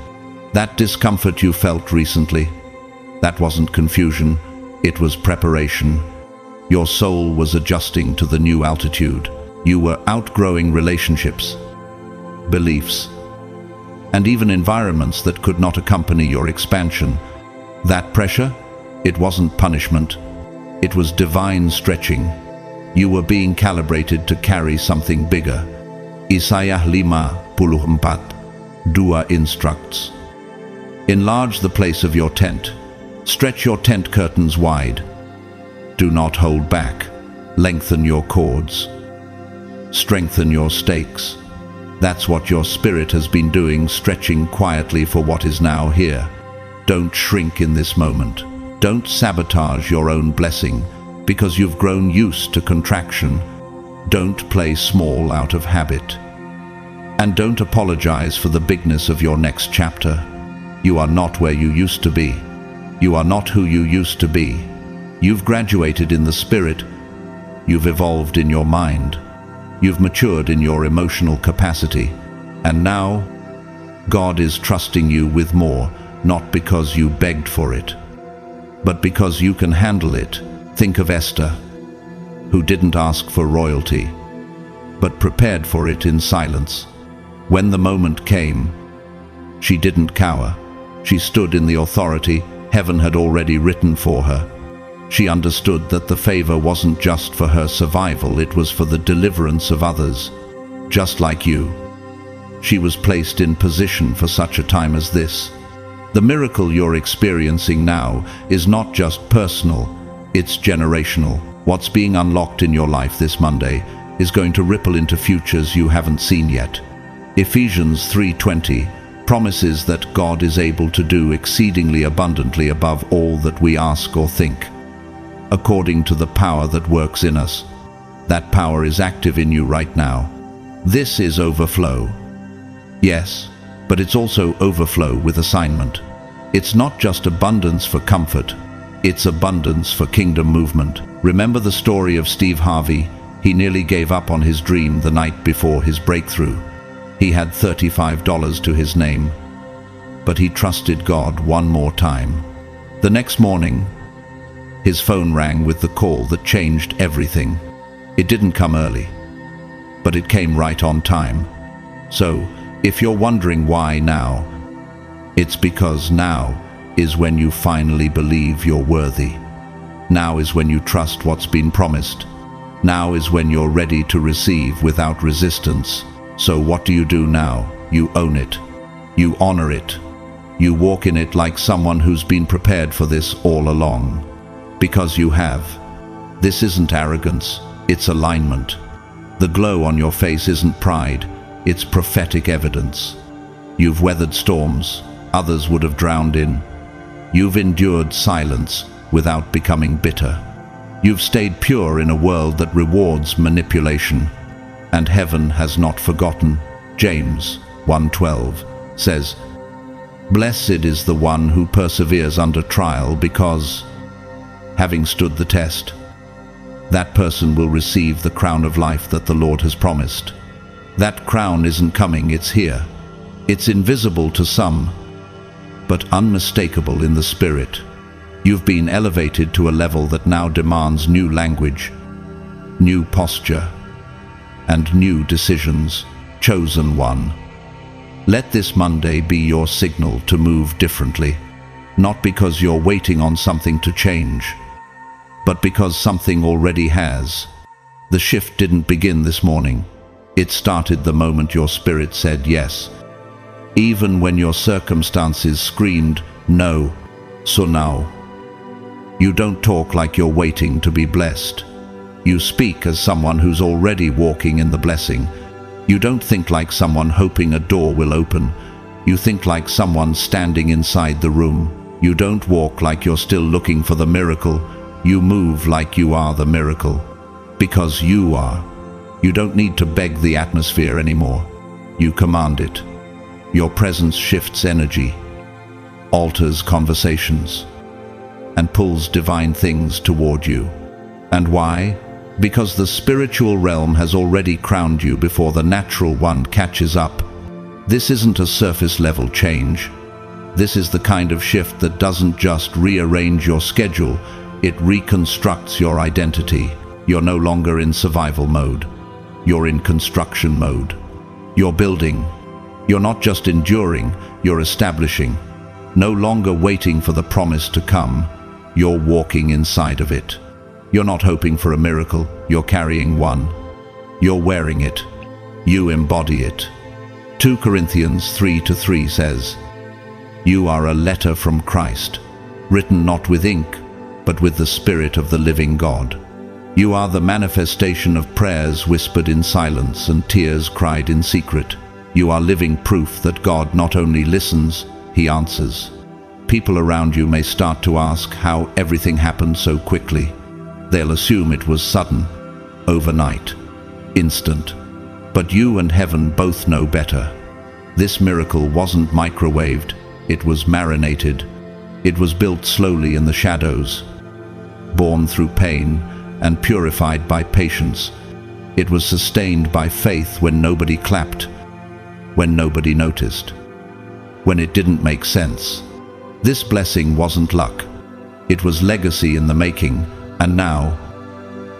That discomfort you felt recently, that wasn't confusion, it was preparation. Your soul was adjusting to the new altitude. You were outgrowing relationships, beliefs, and even environments that could not accompany your expansion. That pressure, it wasn't punishment, it was divine stretching. You were being calibrated to carry something bigger. Isaiah 5:4 instructs, enlarge the place of your tent. Stretch your tent curtains wide. Do not hold back. Lengthen your cords. Strengthen your stakes. That's what your spirit has been doing, stretching quietly for what is now here. Don't shrink in this moment. Don't sabotage your own blessing because you've grown used to contraction. Don't play small out of habit. And don't apologize for the bigness of your next chapter. You are not where you used to be. You are not who you used to be. You've graduated in the spirit. You've evolved in your mind. You've matured in your emotional capacity. And now, God is trusting you with more, not because you begged for it, but because you can handle it. Think of Esther, who didn't ask for royalty, but prepared for it in silence. When the moment came, she didn't cower. She stood in the authority heaven had already written for her. She understood that the favor wasn't just for her survival, it was for the deliverance of others. Just like you, she was placed in position for such a time as this. The miracle you're experiencing now is not just personal, it's generational. What's being unlocked in your life this Monday is going to ripple into futures you haven't seen yet. Ephesians 3:20 promises that God is able to do exceedingly abundantly above all that we ask or think, according to the power that works in us. That power is active in you right now. This is overflow. Yes, but it's also overflow with assignment. It's not just abundance for comfort, it's abundance for kingdom movement. Remember the story of Steve Harvey? He nearly gave up on his dream the night before his breakthrough. He had $35 to his name, but he trusted God one more time. The next morning, his phone rang with the call that changed everything. It didn't come early, but it came right on time. So, if you're wondering why now, it's because now is when you finally believe you're worthy. Now is when you trust what's been promised. Now is when you're ready to receive without resistance. So what do you do now? You own it. You honor it. You walk in it like someone who's been prepared for this all along. Because you have. This isn't arrogance, it's alignment. The glow on your face isn't pride, it's prophetic evidence. You've weathered storms others would have drowned in. You've endured silence without becoming bitter. You've stayed pure in a world that rewards manipulation. And heaven has not forgotten. James 1:12 says, "Blessed is the one who perseveres under trial, because, having stood the test, that person will receive the crown of life that the Lord has promised." That crown isn't coming, it's here. It's invisible to some, but unmistakable in the spirit. You've been elevated to a level that now demands new language, new posture, and new decisions. Chosen one. Let this Monday be your signal to move differently, not because you're waiting on something to change, but because something already has. The shift didn't begin this morning. It started the moment your spirit said yes, even when your circumstances screamed no. So now, you don't talk like you're waiting to be blessed. You speak as someone who's already walking in the blessing. You don't think like someone hoping a door will open. You think like someone standing inside the room. You don't walk like you're still looking for the miracle. You move like you are the miracle. Because you are. You don't need to beg the atmosphere anymore. You command it. Your presence shifts energy, alters conversations, and pulls divine things toward you. And why? Because the spiritual realm has already crowned you before the natural one catches up. This isn't a surface-level change. This is the kind of shift that doesn't just rearrange your schedule, it reconstructs your identity. You're no longer in survival mode. You're in construction mode. You're building. You're not just enduring, you're establishing. No longer waiting for the promise to come, you're walking inside of it. You're not hoping for a miracle, you're carrying one. You're wearing it. You embody it. 2 Corinthians 3:3 says, "You are a letter from Christ, written not with ink, but with the Spirit of the living God." You are the manifestation of prayers whispered in silence and tears cried in secret. You are living proof that God not only listens, He answers. People around you may start to ask how everything happened so quickly. They'll assume it was sudden, overnight, instant. But you and heaven both know better. This miracle wasn't microwaved, it was marinated. It was built slowly in the shadows, born through pain, and purified by patience. It was sustained by faith when nobody clapped, when nobody noticed, when it didn't make sense. This blessing wasn't luck. It was legacy in the making, and now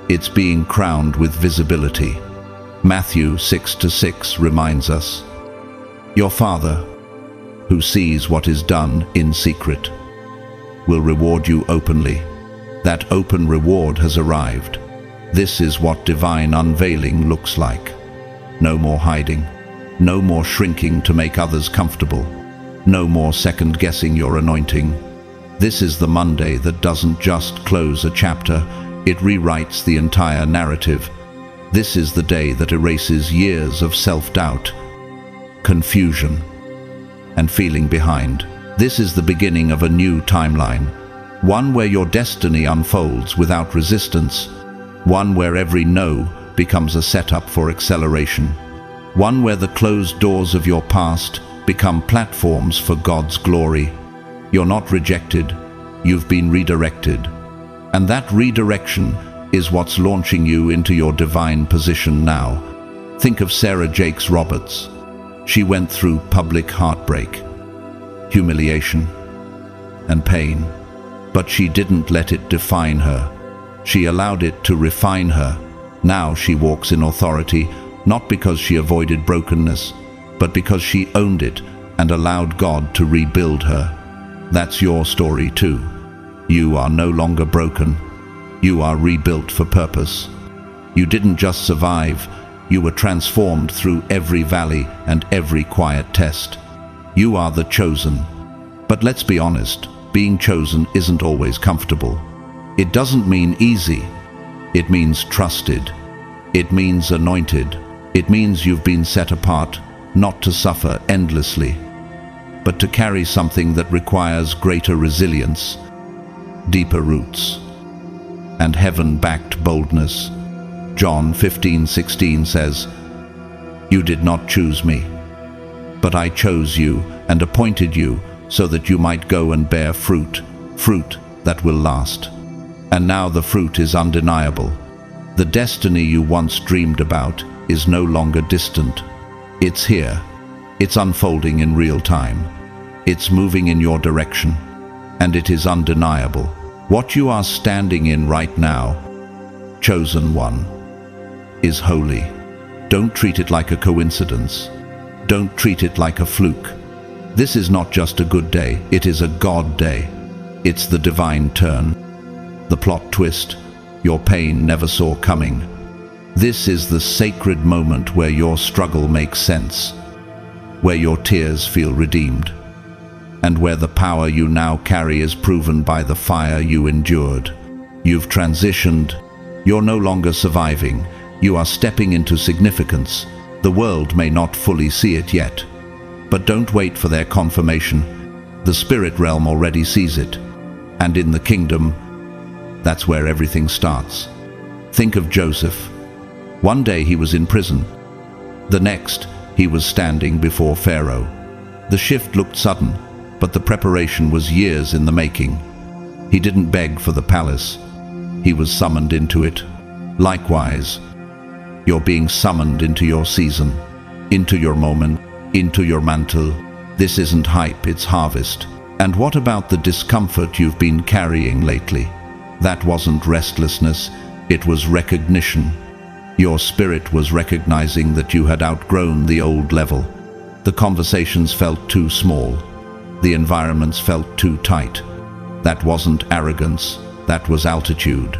it's being crowned with visibility. Matthew 6:6 reminds us, "Your Father, who sees what is done in secret, will reward you openly." That open reward has arrived. This is what divine unveiling looks like. No more hiding. No more shrinking to make others comfortable. No more second-guessing your anointing. This is the Monday that doesn't just close a chapter, It rewrites the entire narrative. This is the day that erases years of self-doubt, confusion, and feeling behind. This is the beginning of a new timeline, one where your destiny unfolds without resistance, one where every no becomes a setup for acceleration, one where the closed doors of your past become platforms for God's glory. You're not rejected, you've been redirected. And that redirection is what's launching you into your divine position now. Think of Sarah Jakes Roberts. She went through public heartbreak, humiliation, and pain, but she didn't let it define her. She allowed it to refine her. Now she walks in authority, not because she avoided brokenness, but because she owned it and allowed God to rebuild her. That's your story too. You are no longer broken. You are rebuilt for purpose. You didn't just survive, you were transformed through every valley and every quiet test. You are the chosen. But let's be honest, being chosen isn't always comfortable. It doesn't mean easy. It means trusted. It means anointed. It means you've been set apart, not to suffer endlessly, but to carry something that requires greater resilience, deeper roots, and heaven-backed boldness. John 15:16 says, "You did not choose me, but I chose you and appointed you so that you might go and bear fruit, fruit that will last." And now the fruit is undeniable. The destiny you once dreamed about is no longer distant. It's here. It's unfolding in real time. It's moving in your direction. And it is undeniable. What you are standing in right now, chosen one, is holy. Don't treat it like a coincidence. Don't treat it like a fluke. This is not just a good day, it is a God day. It's the divine turn, the plot twist your pain never saw coming. This is the sacred moment where your struggle makes sense, where your tears feel redeemed, and where the power you now carry is proven by the fire you endured. You've transitioned. You're no longer surviving. You are stepping into significance. The world may not fully see it yet, but don't wait for their confirmation. The spirit realm already sees it, and in the kingdom, that's where everything starts. Think of Joseph. One day he was in prison. The next, he was standing before Pharaoh. The shift looked sudden, but the preparation was years in the making. He didn't beg for the palace. He was summoned into it. Likewise, you're being summoned into your season, into your moment, into your mantle. This isn't hype, it's harvest. And what about the discomfort you've been carrying lately? That wasn't restlessness, it was recognition. Your spirit was recognizing that you had outgrown the old level. The conversations felt too small. The environments felt too tight. That wasn't arrogance, that was altitude.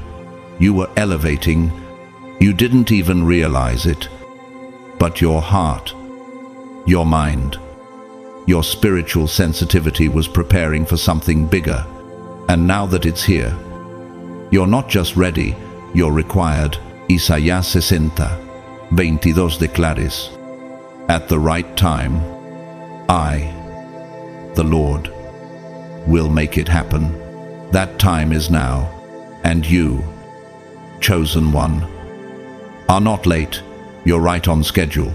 You were elevating. You didn't even realize it. But your heart, your mind, your spiritual sensitivity was preparing for something bigger. And now that it's here, you're not just ready, you're required. Isaías 60:22 declares, "At the right time, I, the Lord, will make it happen." That time is now, and you, chosen one, are not late. You're right on schedule.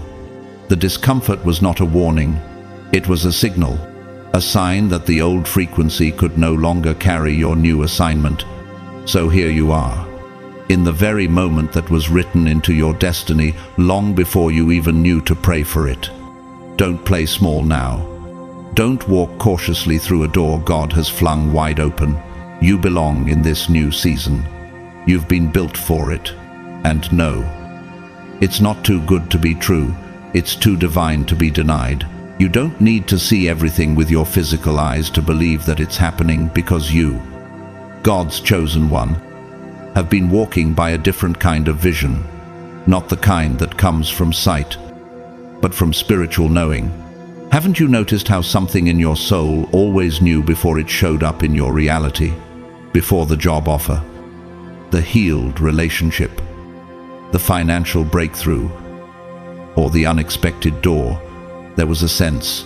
The discomfort was not a warning. It was a signal, a sign that the old frequency could no longer carry your new assignment. So here you are, in the very moment that was written into your destiny long before you even knew to pray for it. Don't play small now. Don't walk cautiously through a door God has flung wide open. You belong in this new season. You've been built for it. And no, it's not too good to be true. It's too divine to be denied. You don't need to see everything with your physical eyes to believe that it's happening, because you, God's chosen one, have been walking by a different kind of vision, not the kind that comes from sight, but from spiritual knowing. Haven't you noticed how something in your soul always knew before it showed up in your reality? Before the job offer, the healed relationship, the financial breakthrough, or the unexpected door, there was a sense,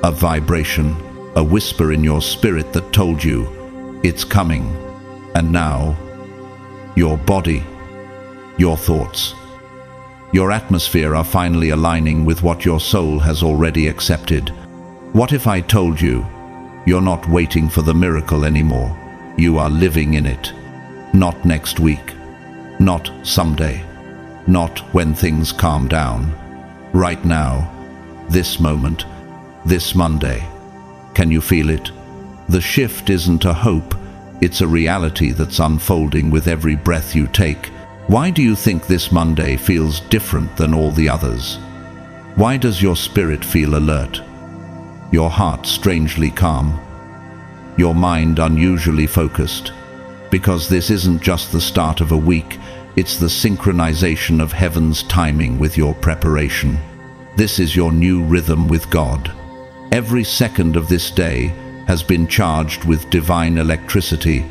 a vibration, a whisper in your spirit that told you, it's coming. And now, your body, your thoughts, your atmosphere are finally aligning with what your soul has already accepted. What if I told you, you're not waiting for the miracle anymore? You are living in it. Not next week, not someday, not when things calm down. Right now, this moment, this Monday. Can you feel it? The shift isn't a hope, it's a reality that's unfolding with every breath you take. Why do you think this Monday feels different than all the others? Why does your spirit feel alert? Your heart strangely calm? Your mind unusually focused? Because this isn't just the start of a week, it's the synchronization of heaven's timing with your preparation. This is your new rhythm with God. Every second of this day has been charged with divine electricity.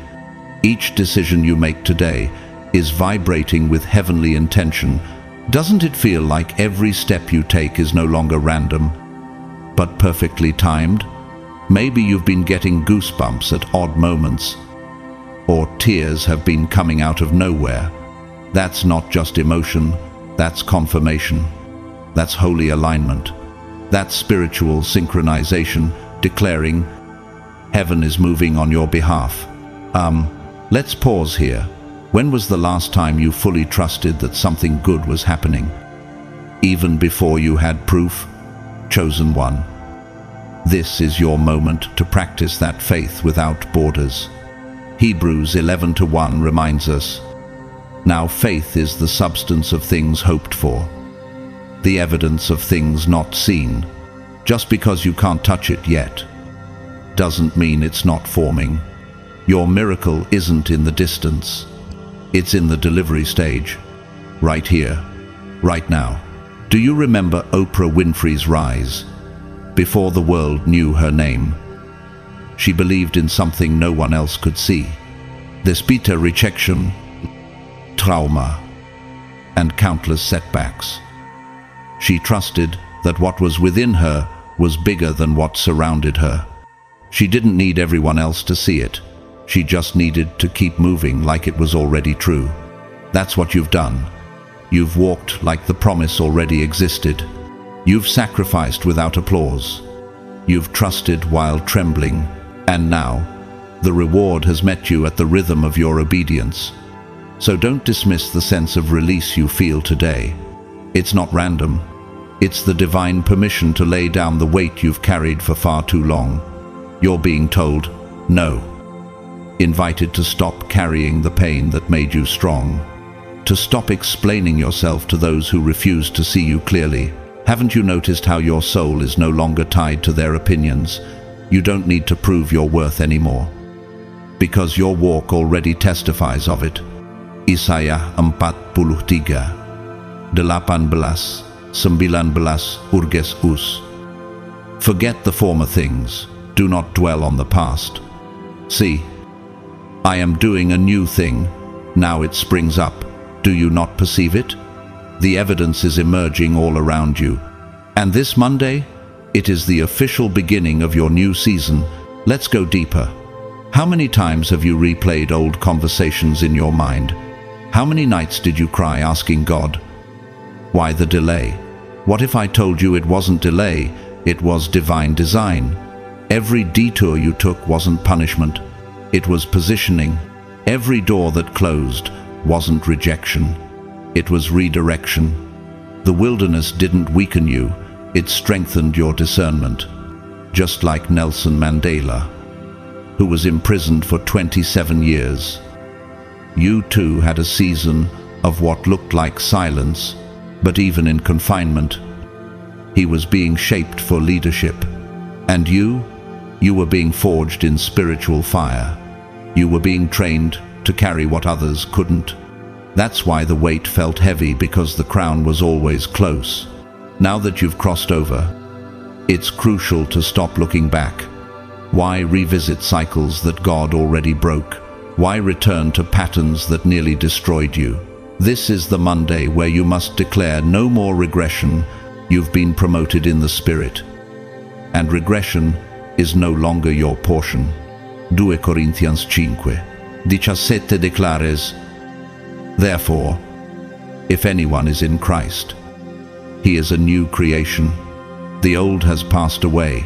Each decision you make today is vibrating with heavenly intention. Doesn't it feel like every step you take is no longer random, but perfectly timed? Maybe you've been getting goosebumps at odd moments, or tears have been coming out of nowhere. That's not just emotion, that's confirmation. That's holy alignment. That's spiritual synchronization, declaring heaven is moving on your behalf. Let's pause here. When was the last time you fully trusted that something good was happening? Even before you had proof? Chosen one. This is your moment to practice that faith without borders. Hebrews 11:1 reminds us, now faith is the substance of things hoped for, the evidence of things not seen. Just because you can't touch it yet doesn't mean it's not forming. Your miracle isn't in the distance. It's in the delivery stage, right here, right now. Do you remember Oprah Winfrey's rise? Before the world knew her name, she believed in something no one else could see. Despite rejection, trauma, and countless setbacks, she trusted that what was within her was bigger than what surrounded her. She didn't need everyone else to see it. She just needed to keep moving like it was already true. That's what you've done. You've walked like the promise already existed. You've sacrificed without applause. You've trusted while trembling. And now, the reward has met you at the rhythm of your obedience. So don't dismiss the sense of release you feel today. It's not random. It's the divine permission to lay down the weight you've carried for far too long. You're being told, no. Invited to stop carrying the pain that made you strong. To stop explaining yourself to those who refuse to see you clearly. Haven't you noticed how your soul is no longer tied to their opinions? You don't need to prove your worth anymore, because your walk already testifies of it. Isaiah 43, 18, 19 urges us. Forget the former things. Do not dwell on the past. See, I am doing a new thing. Now it springs up. Do you not perceive it? The evidence is emerging all around you. And this Monday, it is the official beginning of your new season. Let's go deeper. How many times have you replayed old conversations in your mind? How many nights did you cry asking God, why the delay? What if I told you it wasn't delay, it was divine design? Every detour you took wasn't punishment, it was positioning. Every door that closed wasn't rejection, it was redirection. The wilderness didn't weaken you, it strengthened your discernment. Just like Nelson Mandela, who was imprisoned for 27 years. You too had a season of what looked like silence, but even in confinement, he was being shaped for leadership. And you were being forged in spiritual fire. You were being trained to carry what others couldn't. That's why the weight felt heavy, because the crown was always close. Now that you've crossed over, it's crucial to stop looking back. Why revisit cycles that God already broke? Why return to patterns that nearly destroyed you? This is the Monday where you must declare no more regression. You've been promoted in the Spirit, and regression is no longer your portion. 2 Corinthians 5:17 declares, "Therefore, if anyone is in Christ, he is a new creation. The old has passed away.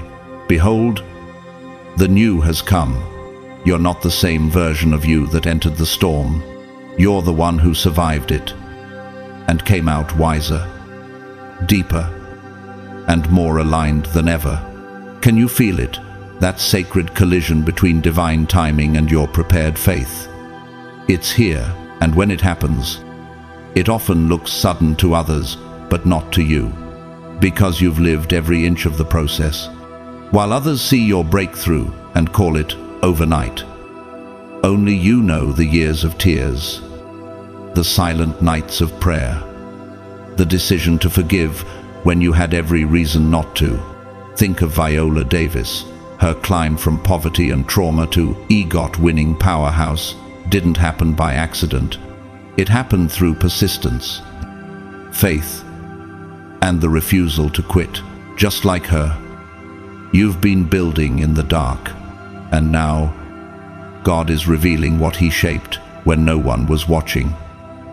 Behold, the new has come." You're not the same version of you that entered the storm. You're the one who survived it and came out wiser, deeper, and more aligned than ever. Can you feel it? That sacred collision between divine timing and your prepared faith. It's here, and when it happens, it often looks sudden to others, but not to you, because you've lived every inch of the process. While others see your breakthrough and call it overnight, only you know the years of tears, the silent nights of prayer, the decision to forgive when you had every reason not to. Think of Viola Davis. Her climb from poverty and trauma to EGOT-winning powerhouse didn't happen by accident. It happened through persistence, faith, and the refusal to quit. Just like her, you've been building in the dark, and now God is revealing what He shaped when no one was watching.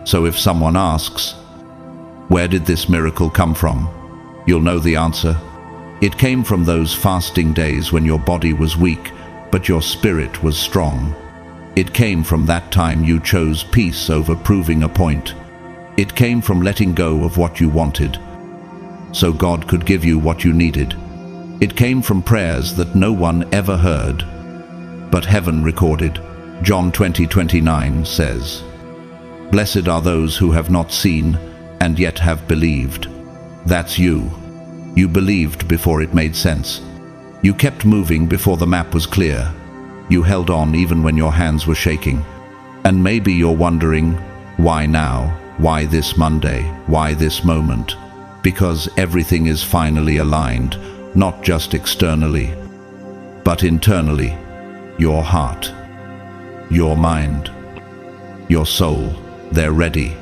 So if someone asks, "Where did this miracle come from?" you'll know the answer. It came from those fasting days when your body was weak, but your spirit was strong. It came from that time you chose peace over proving a point. It came from letting go of what you wanted, so God could give you what you needed. It came from prayers that no one ever heard, but heaven recorded. John 20:29 says, "Blessed are those who have not seen and yet have believed." That's you. You believed before it made sense. You kept moving before the map was clear. You held on even when your hands were shaking. And maybe you're wondering, why now? Why this Monday? Why this moment? Because everything is finally aligned, not just externally, but internally. Your heart, your mind, your soul, they're ready.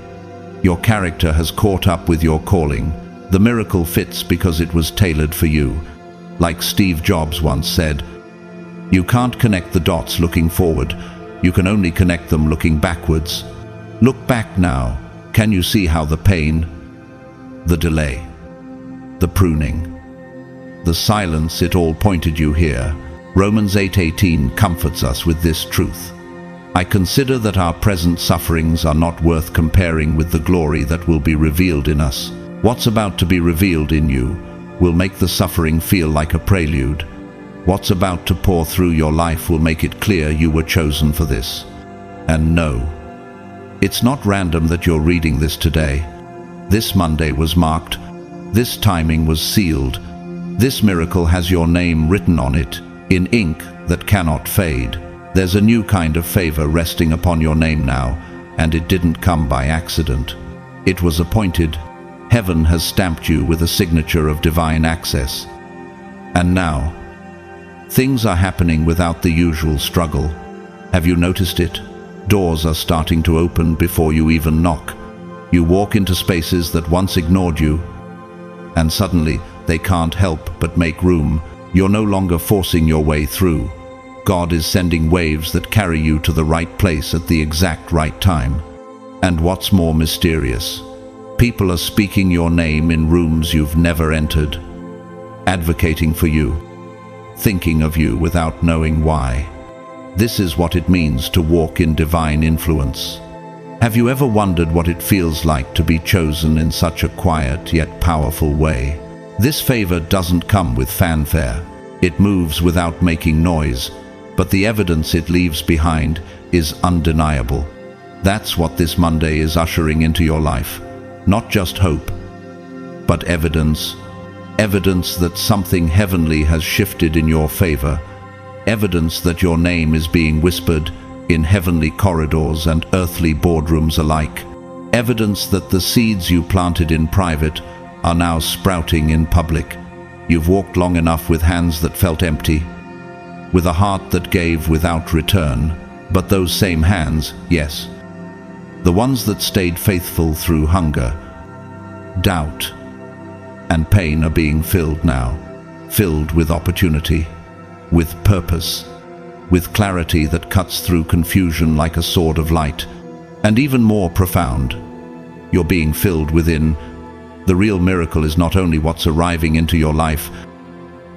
Your character has caught up with your calling. The miracle fits because it was tailored for you. Like Steve Jobs once said, "You can't connect the dots looking forward. You can only connect them looking backwards." Look back now. Can you see how the pain, the delay, the pruning, the silence, it all pointed you here? Romans 8:18 comforts us with this truth. "I consider that our present sufferings are not worth comparing with the glory that will be revealed in us." What's about to be revealed in you will make the suffering feel like a prelude. What's about to pour through your life will make it clear you were chosen for this. And no, it's not random that you're reading this today. This Monday was marked. This timing was sealed. This miracle has your name written on it, in ink that cannot fade. There's a new kind of favor resting upon your name now, and it didn't come by accident. It was appointed. Heaven has stamped you with a signature of divine access. And now, things are happening without the usual struggle. Have you noticed it? Doors are starting to open before you even knock. You walk into spaces that once ignored you, and suddenly they can't help but make room. You're no longer forcing your way through. God is sending waves that carry you to the right place at the exact right time. And what's more mysterious, people are speaking your name in rooms you've never entered, advocating for you, thinking of you without knowing why. This is what it means to walk in divine influence. Have you ever wondered what it feels like to be chosen in such a quiet yet powerful way? This favor doesn't come with fanfare. It moves without making noise, but the evidence it leaves behind is undeniable. That's what this Monday is ushering into your life. Not just hope, but evidence. Evidence that something heavenly has shifted in your favor. Evidence that your name is being whispered in heavenly corridors and earthly boardrooms alike. Evidence that the seeds you planted in private are now sprouting in public. You've walked long enough with hands that felt empty, with a heart that gave without return, But those same hands, yes, the ones that stayed faithful through hunger, doubt, and pain are being filled now, filled with opportunity, with purpose, with clarity that cuts through confusion like a sword of light. And even more profound, you're being filled within. The real miracle is not only what's arriving into your life,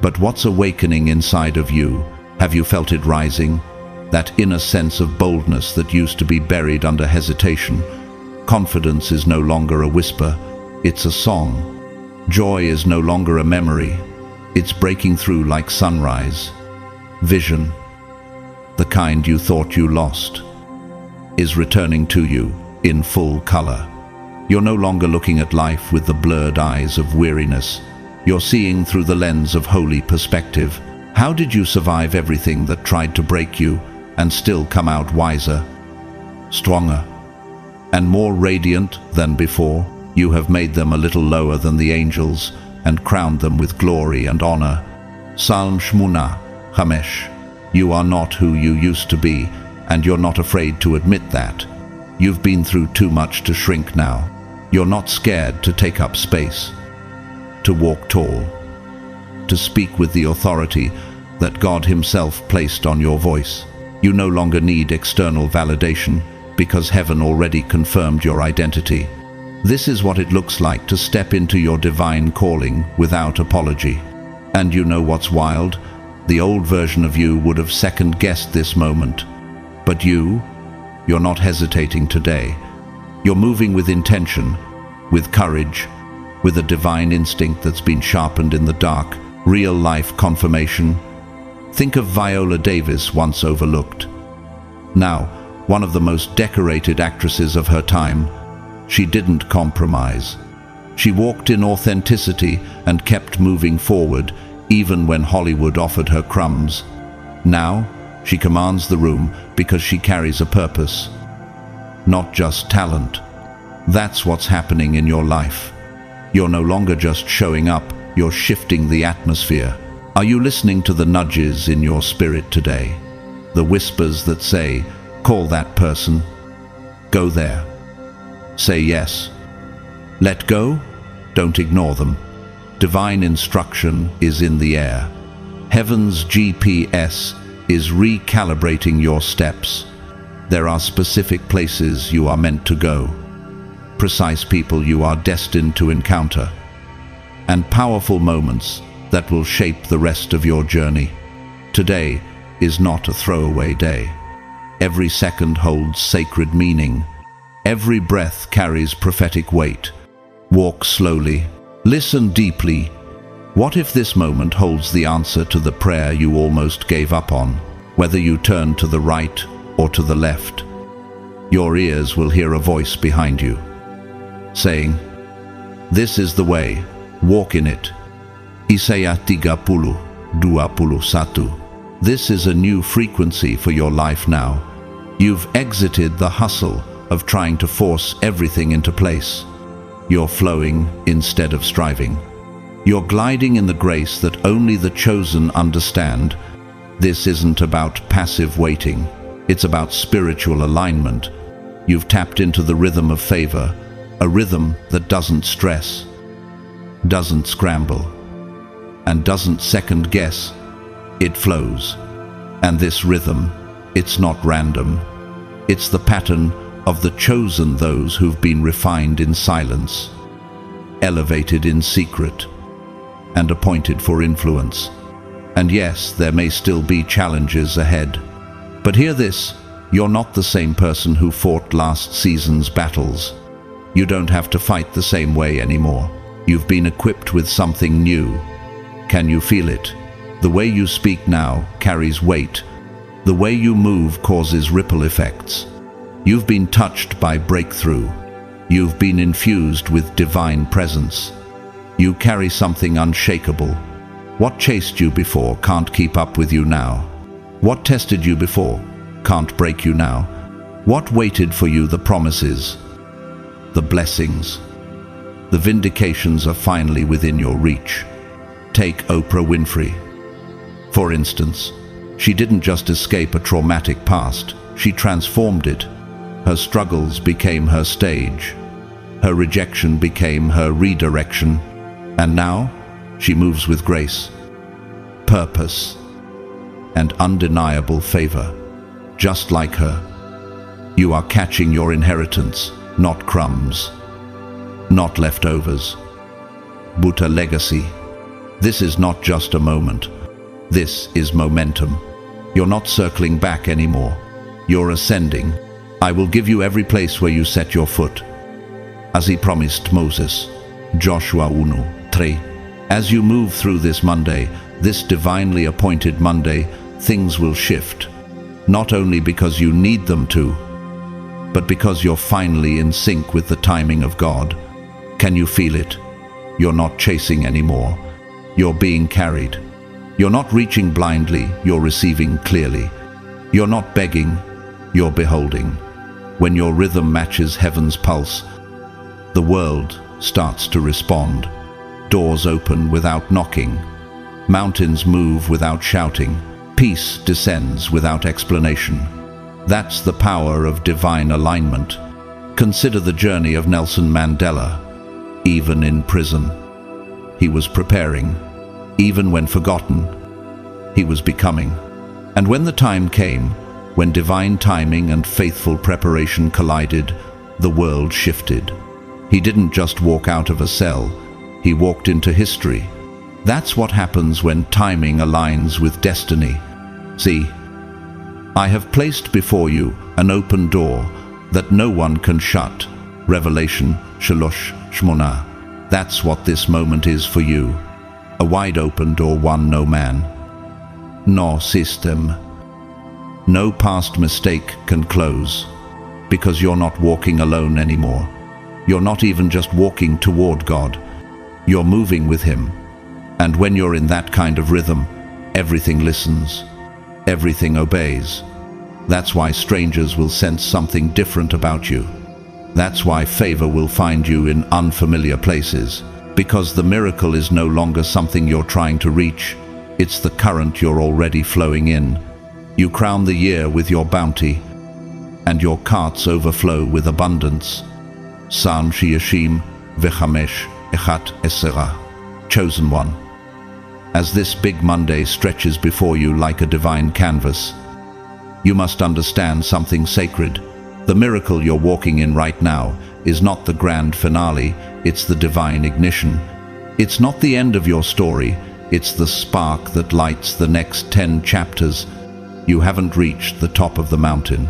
but what's awakening inside of you. Have you felt it rising? That inner sense of boldness that used to be buried under hesitation. Confidence is no longer a whisper, it's a song. Joy is no longer a memory, it's breaking through like sunrise. Vision, the kind you thought you lost, is returning to you in full color. You're no longer looking at life with the blurred eyes of weariness. You're seeing through the lens of holy perspective. How did you survive everything that tried to break you and still come out wiser, stronger, and more radiant than before? You have made them a little lower than the angels and crowned them with glory and honor. Psalm Shmuna Hamesh. You are not who you used to be, and you're not afraid to admit that. You've been through too much to shrink now. You're not scared to take up space, to walk tall, to speak with the authority that God Himself placed on your voice. You no longer need external validation because heaven already confirmed your identity. This is what it looks like to step into your divine calling without apology. And you know what's wild? The old version of you would have second-guessed this moment. But you're not hesitating today. You're moving with intention, with courage, with a divine instinct that's been sharpened in the dark, real-life confirmation. Think of Viola Davis, once overlooked. Now, one of the most decorated actresses of her time, she didn't compromise. She walked in authenticity and kept moving forward, even when Hollywood offered her crumbs. Now, she commands the room because she carries a purpose, not just talent. That's what's happening in your life. You're no longer just showing up, you're shifting the atmosphere. Are you listening to the nudges in your spirit today? The whispers that say, call that person, go there, say yes. Let go, don't ignore them. Divine instruction is in the air. Heaven's GPS is recalibrating your steps. There are specific places you are meant to go, precise people you are destined to encounter, and powerful moments that will shape the rest of your journey. Today is not a throwaway day. Every second holds sacred meaning. Every breath carries prophetic weight. Walk slowly. Listen deeply. What if this moment holds the answer to the prayer you almost gave up on? Whether you turn to the right or to the left, your ears will hear a voice behind you, saying, this is the way, walk in it. Isaiah 30:21. This is a new frequency for your life now. You've exited the hustle of trying to force everything into place. You're flowing instead of striving. You're gliding in the grace that only the chosen understand. This isn't about passive waiting. It's about spiritual alignment. You've tapped into the rhythm of favor, a rhythm that doesn't stress, doesn't scramble, and doesn't second guess. It flows. And this rhythm, it's not random. It's the pattern of the chosen, those who've been refined in silence, elevated in secret, and appointed for influence. And yes, there may still be challenges ahead. But hear this, you're not the same person who fought last season's battles. You don't have to fight the same way anymore. You've been equipped with something new. Can you feel it? The way you speak now carries weight. The way you move causes ripple effects. You've been touched by breakthrough. You've been infused with divine presence. You carry something unshakable. What chased you before can't keep up with you now. What tested you before can't break you now. What waited for you, the promises, the blessings, the vindications are finally within your reach. Take Oprah Winfrey. For instance, she didn't just escape a traumatic past. she transformed it. Her struggles became her stage. Her rejection became her redirection. And now, she moves with grace, purpose, and undeniable favor. Just like her, you are catching your inheritance, not crumbs, not leftovers, but a legacy. This is not just a moment. This is momentum. You're not circling back anymore. You're ascending. I will give you every place where you set your foot. As he promised Moses, Joshua 1:3. As you move through this Monday, this divinely appointed Monday, things will shift. Not only because you need them to, but because you're finally in sync with the timing of God. Can you feel it? You're not chasing anymore. You're being carried. You're not reaching blindly, you're receiving clearly. You're not begging, you're beholding. When your rhythm matches heaven's pulse, the world starts to respond. Doors open without knocking. Mountains move without shouting. Peace descends without explanation. That's the power of divine alignment. Consider the journey of Nelson Mandela. Even in prison, he was preparing. Even when forgotten, he was becoming. And when the time came, when divine timing and faithful preparation collided, the world shifted. He didn't just walk out of a cell, he walked into history. That's what happens when timing aligns with destiny. See, I have placed before you an open door that no one can shut. Revelation 3:8. That's what this moment is for you. A wide open door, one no man, no system, no past mistake can close, because you're not walking alone anymore. You're not even just walking toward God. You're moving with Him. And when you're in that kind of rhythm, everything listens, everything obeys. That's why strangers will sense something different about you. That's why favor will find you in unfamiliar places, because the miracle is no longer something you're trying to reach. It's the current you're already flowing in. You crown the year with your bounty, and your carts overflow with abundance. Psalm 35:1-10. Chosen one. As this big Monday stretches before you like a divine canvas, you must understand something sacred. The miracle you're walking in right now is not the grand finale, it's the divine ignition. It's not the end of your story, it's the spark that lights the next 10 chapters. You haven't reached the top of the mountain.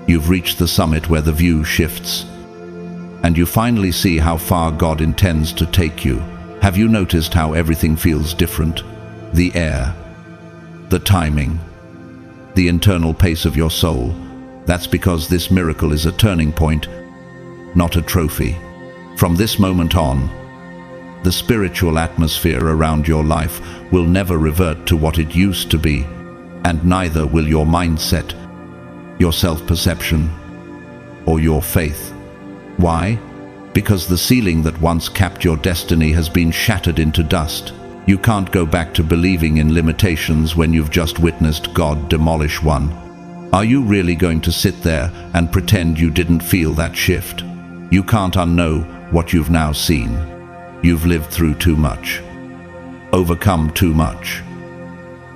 You've reached the summit where the view shifts, and you finally see how far God intends to take you. Have you noticed how everything feels different? The air, the timing, the internal pace of your soul. That's because this miracle is a turning point, not a trophy. From this moment on, the spiritual atmosphere around your life will never revert to what it used to be, and neither will your mindset, your self-perception, or your faith. Why? Because the ceiling that once capped your destiny has been shattered into dust. You can't go back to believing in limitations when you've just witnessed God demolish one. Are you really going to sit there and pretend you didn't feel that shift? You can't unknow what you've now seen. You've lived through too much, overcome too much,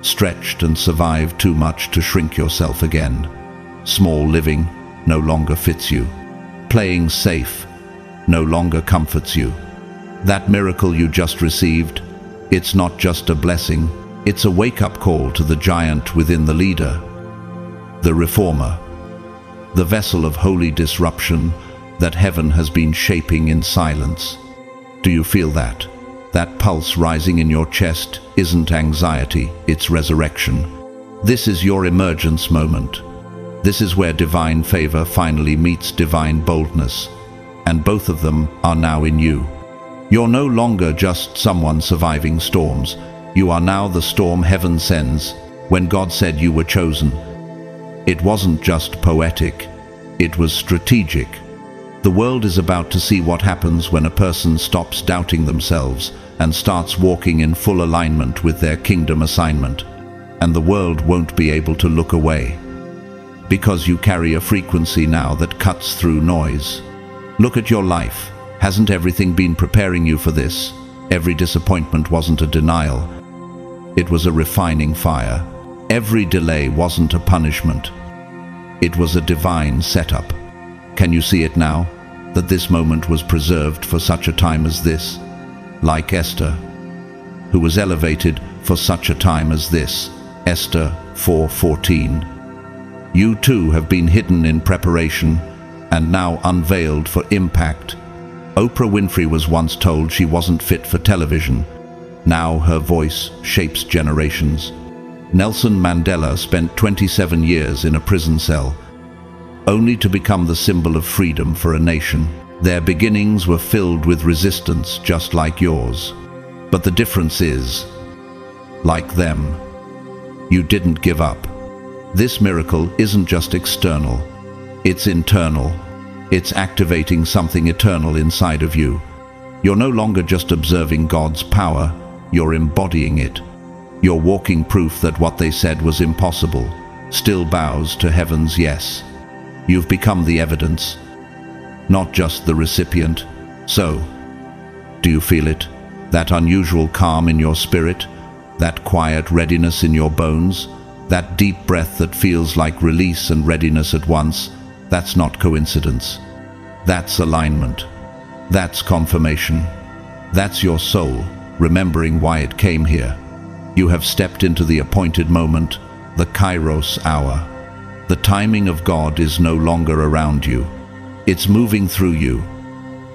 stretched and survived too much to shrink yourself again. Small living no longer fits you. Playing safe no longer comforts you. That miracle you just received, it's not just a blessing, it's a wake-up call to the giant within the leader, the reformer, the vessel of holy disruption that heaven has been shaping in silence. Do you feel that? That pulse rising in your chest isn't anxiety, it's resurrection. This is your emergence moment. This is where divine favor finally meets divine boldness, and both of them are now in you. You're no longer just someone surviving storms. You are now the storm heaven sends. When God said you were chosen, it wasn't just poetic, it was strategic. The world is about to see what happens when a person stops doubting themselves and starts walking in full alignment with their kingdom assignment. And the world won't be able to look away. Because you carry a frequency now that cuts through noise. Look at your life. Hasn't everything been preparing you for this? Every disappointment wasn't a denial. It was a refining fire. Every delay wasn't a punishment. It was a divine setup. Can you see it now? That this moment was preserved for such a time as this? Like Esther, who was elevated for such a time as this. Esther 4:14. You too have been hidden in preparation and now unveiled for impact. Oprah Winfrey was once told she wasn't fit for television. Now her voice shapes generations. Nelson Mandela spent 27 years in a prison cell, only to become the symbol of freedom for a nation. Their beginnings were filled with resistance, just like yours. But the difference is, like them, you didn't give up. This miracle isn't just external, it's internal. It's activating something eternal inside of you. You're no longer just observing God's power, you're embodying it. You're walking proof that what they said was impossible still bows to heaven's yes. You've become the evidence, not just the recipient. So, do you feel it? That unusual calm in your spirit? That quiet readiness in your bones? That deep breath that feels like release and readiness at once? That's not coincidence. That's alignment. That's confirmation. That's your soul, remembering why it came here. You have stepped into the appointed moment, the Kairos hour. The timing of God is no longer around you. It's moving through you.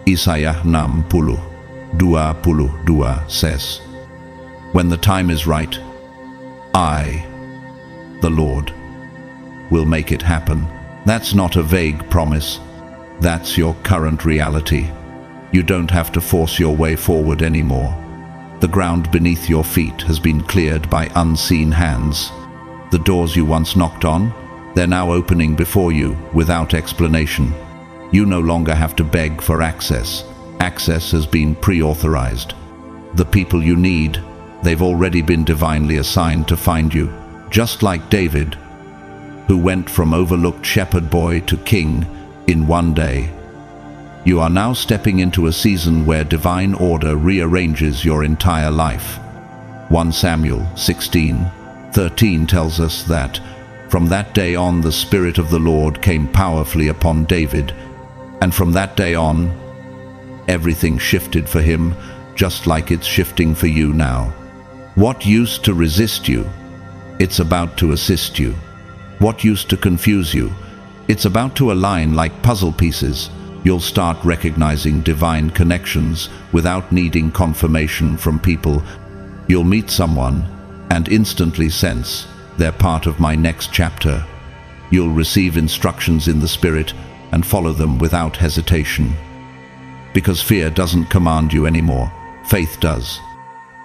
Isaiah 60:22 says, when the time is right, I, the Lord, will make it happen. That's not a vague promise. That's your current reality. You don't have to force your way forward anymore. The ground beneath your feet has been cleared by unseen hands. The doors you once knocked on, they're now opening before you without explanation. You no longer have to beg for access. Access has been pre-authorized. The people you need, they've already been divinely assigned to find you. Just like David, who went from overlooked shepherd boy to king in one day. You are now stepping into a season where divine order rearranges your entire life. 1 Samuel 16:13 tells us that from that day on the Spirit of the Lord came powerfully upon David, and from that day on, everything shifted for him, just like it's shifting for you now. What used to resist you, it's about to assist you. What used to confuse you, it's about to align like puzzle pieces. You'll start recognizing divine connections without needing confirmation from people. You'll meet someone and instantly sense they're part of my next chapter. You'll receive instructions in the Spirit and follow them without hesitation. Because fear doesn't command you anymore, faith does.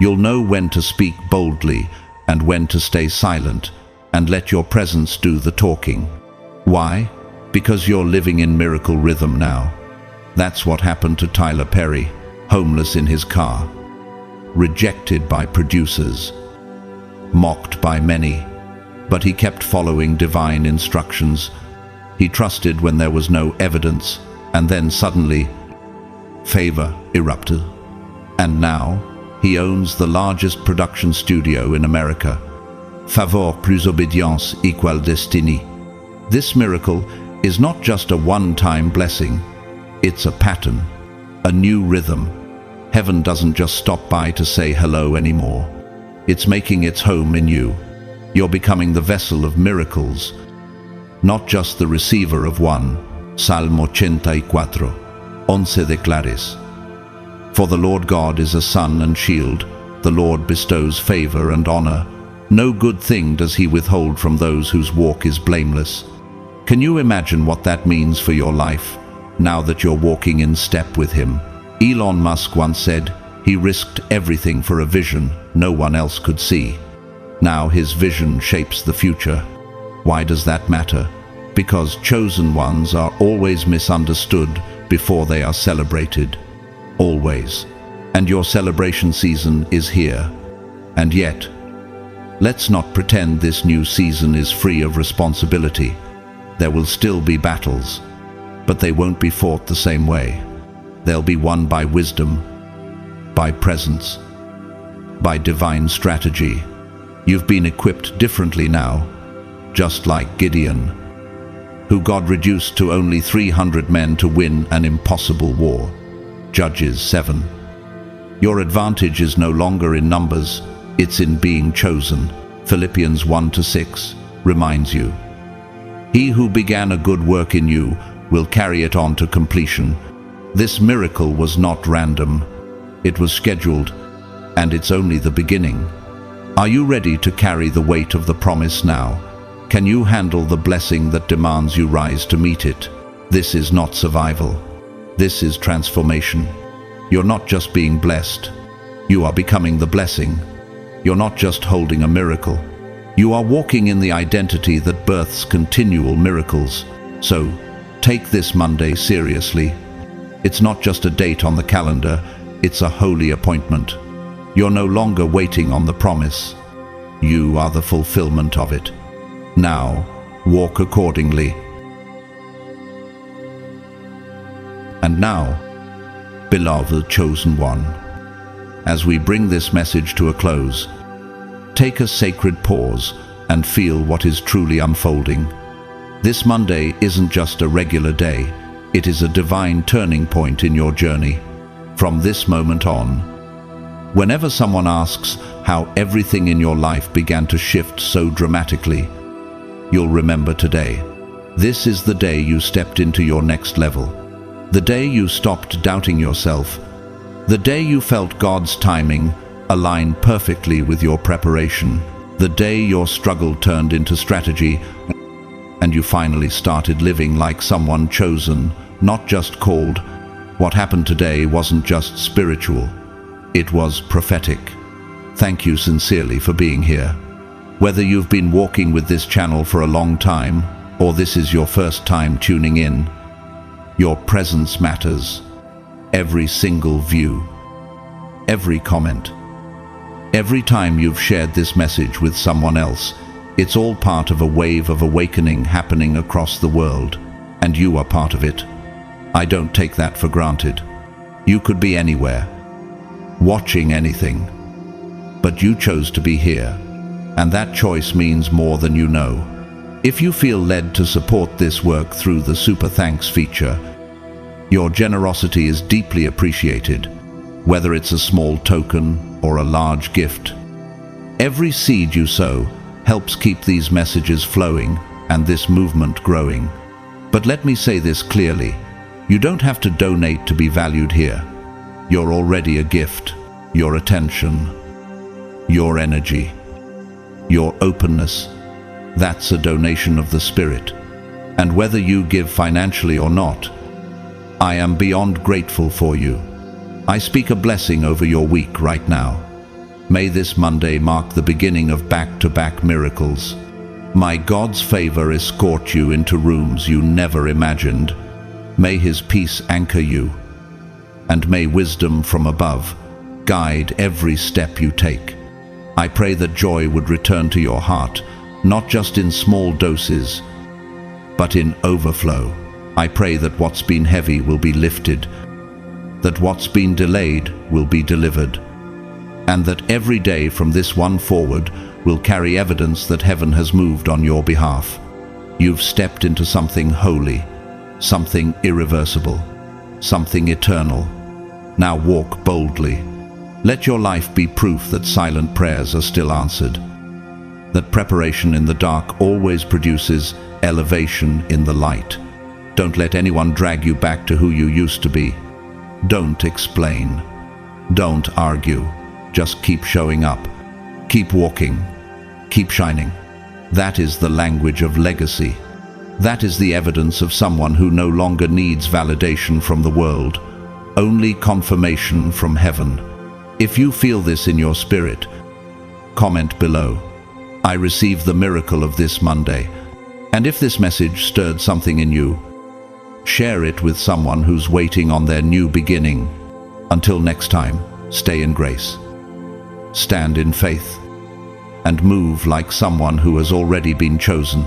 You'll know when to speak boldly and when to stay silent and let your presence do the talking. Why? Because you're living in miracle rhythm now. That's what happened to Tyler Perry, homeless in his car, rejected by producers, mocked by many, but he kept following divine instructions. He trusted when there was no evidence, and then suddenly, favor erupted. And now, he owns the largest production studio in America. Favor plus obédience égale destinée. This miracle is not just a one-time blessing, it's a pattern, a new rhythm. Heaven doesn't just stop by to say hello anymore. It's making its home in you. You're becoming the vessel of miracles, not just the receiver of one. Salmo 84:11 declares, for the Lord God is a sun and shield. The Lord bestows favor and honor. No good thing does he withhold from those whose walk is blameless. Can you imagine what that means for your life, now that you're walking in step with him? Elon Musk once said he risked everything for a vision no one else could see. Now his vision shapes the future. Why does that matter? Because chosen ones are always misunderstood before they are celebrated. Always. And your celebration season is here. And yet, let's not pretend this new season is free of responsibility. There will still be battles, but they won't be fought the same way. They'll be won by wisdom, by presence, by divine strategy. You've been equipped differently now, just like Gideon, who God reduced to only 300 men to win an impossible war. Judges 7. Your advantage is no longer in numbers, it's in being chosen. Philippians 1-6 reminds you. He who began a good work in you will carry it on to completion. This miracle was not random. It was scheduled, and it's only the beginning. Are you ready to carry the weight of the promise now? Can you handle the blessing that demands you rise to meet it? This is not survival. This is transformation. You're not just being blessed. You are becoming the blessing. You're not just holding a miracle. You are walking in the identity that births continual miracles. So, take this Monday seriously. It's not just a date on the calendar, it's a holy appointment. You're no longer waiting on the promise. You are the fulfillment of it. Now, walk accordingly. And now, beloved chosen one, as we bring this message to a close, take a sacred pause and feel what is truly unfolding. This Monday isn't just a regular day, it is a divine turning point in your journey. From this moment on, whenever someone asks how everything in your life began to shift so dramatically, you'll remember today. This is the day you stepped into your next level. The day you stopped doubting yourself. The day you felt God's timing align perfectly with your preparation. The day your struggle turned into strategy and you finally started living like someone chosen, not just called. What happened today wasn't just spiritual, it was prophetic. Thank you sincerely for being here. Whether you've been walking with this channel for a long time, or this is your first time tuning in, your presence matters. Every single view, every comment, every time you've shared this message with someone else, it's all part of a wave of awakening happening across the world, and you are part of it. I don't take that for granted. You could be anywhere, watching anything, but you chose to be here, and that choice means more than you know. If you feel led to support this work through the Super Thanks feature, your generosity is deeply appreciated, whether it's a small token or a large gift. Every seed you sow helps keep these messages flowing and this movement growing. But let me say this clearly, you don't have to donate to be valued here. You're already a gift. Your attention, your energy, your openness, that's a donation of the Spirit. And whether you give financially or not, I am beyond grateful for you. I speak a blessing over your week right now. May this Monday mark the beginning of back-to-back miracles. May God's favor escort you into rooms you never imagined. May His peace anchor you. And may wisdom from above guide every step you take. I pray that joy would return to your heart, not just in small doses, but in overflow. I pray that what's been heavy will be lifted, that what's been delayed will be delivered, and that every day from this one forward will carry evidence that heaven has moved on your behalf. You've stepped into something holy, something irreversible, something eternal. Now walk boldly. Let your life be proof that silent prayers are still answered, that preparation in the dark always produces elevation in the light. Don't let anyone drag you back to who you used to be. Don't explain. Don't argue. Just keep showing up. Keep walking. Keep shining. That is the language of legacy. That is the evidence of someone who no longer needs validation from the world, only confirmation from heaven. If you feel this in your spirit, comment below. I receive the miracle of this Monday. And if this message stirred something in you, share it with someone who's waiting on their new beginning. Until next time, stay in grace, stand in faith, and move like someone who has already been chosen.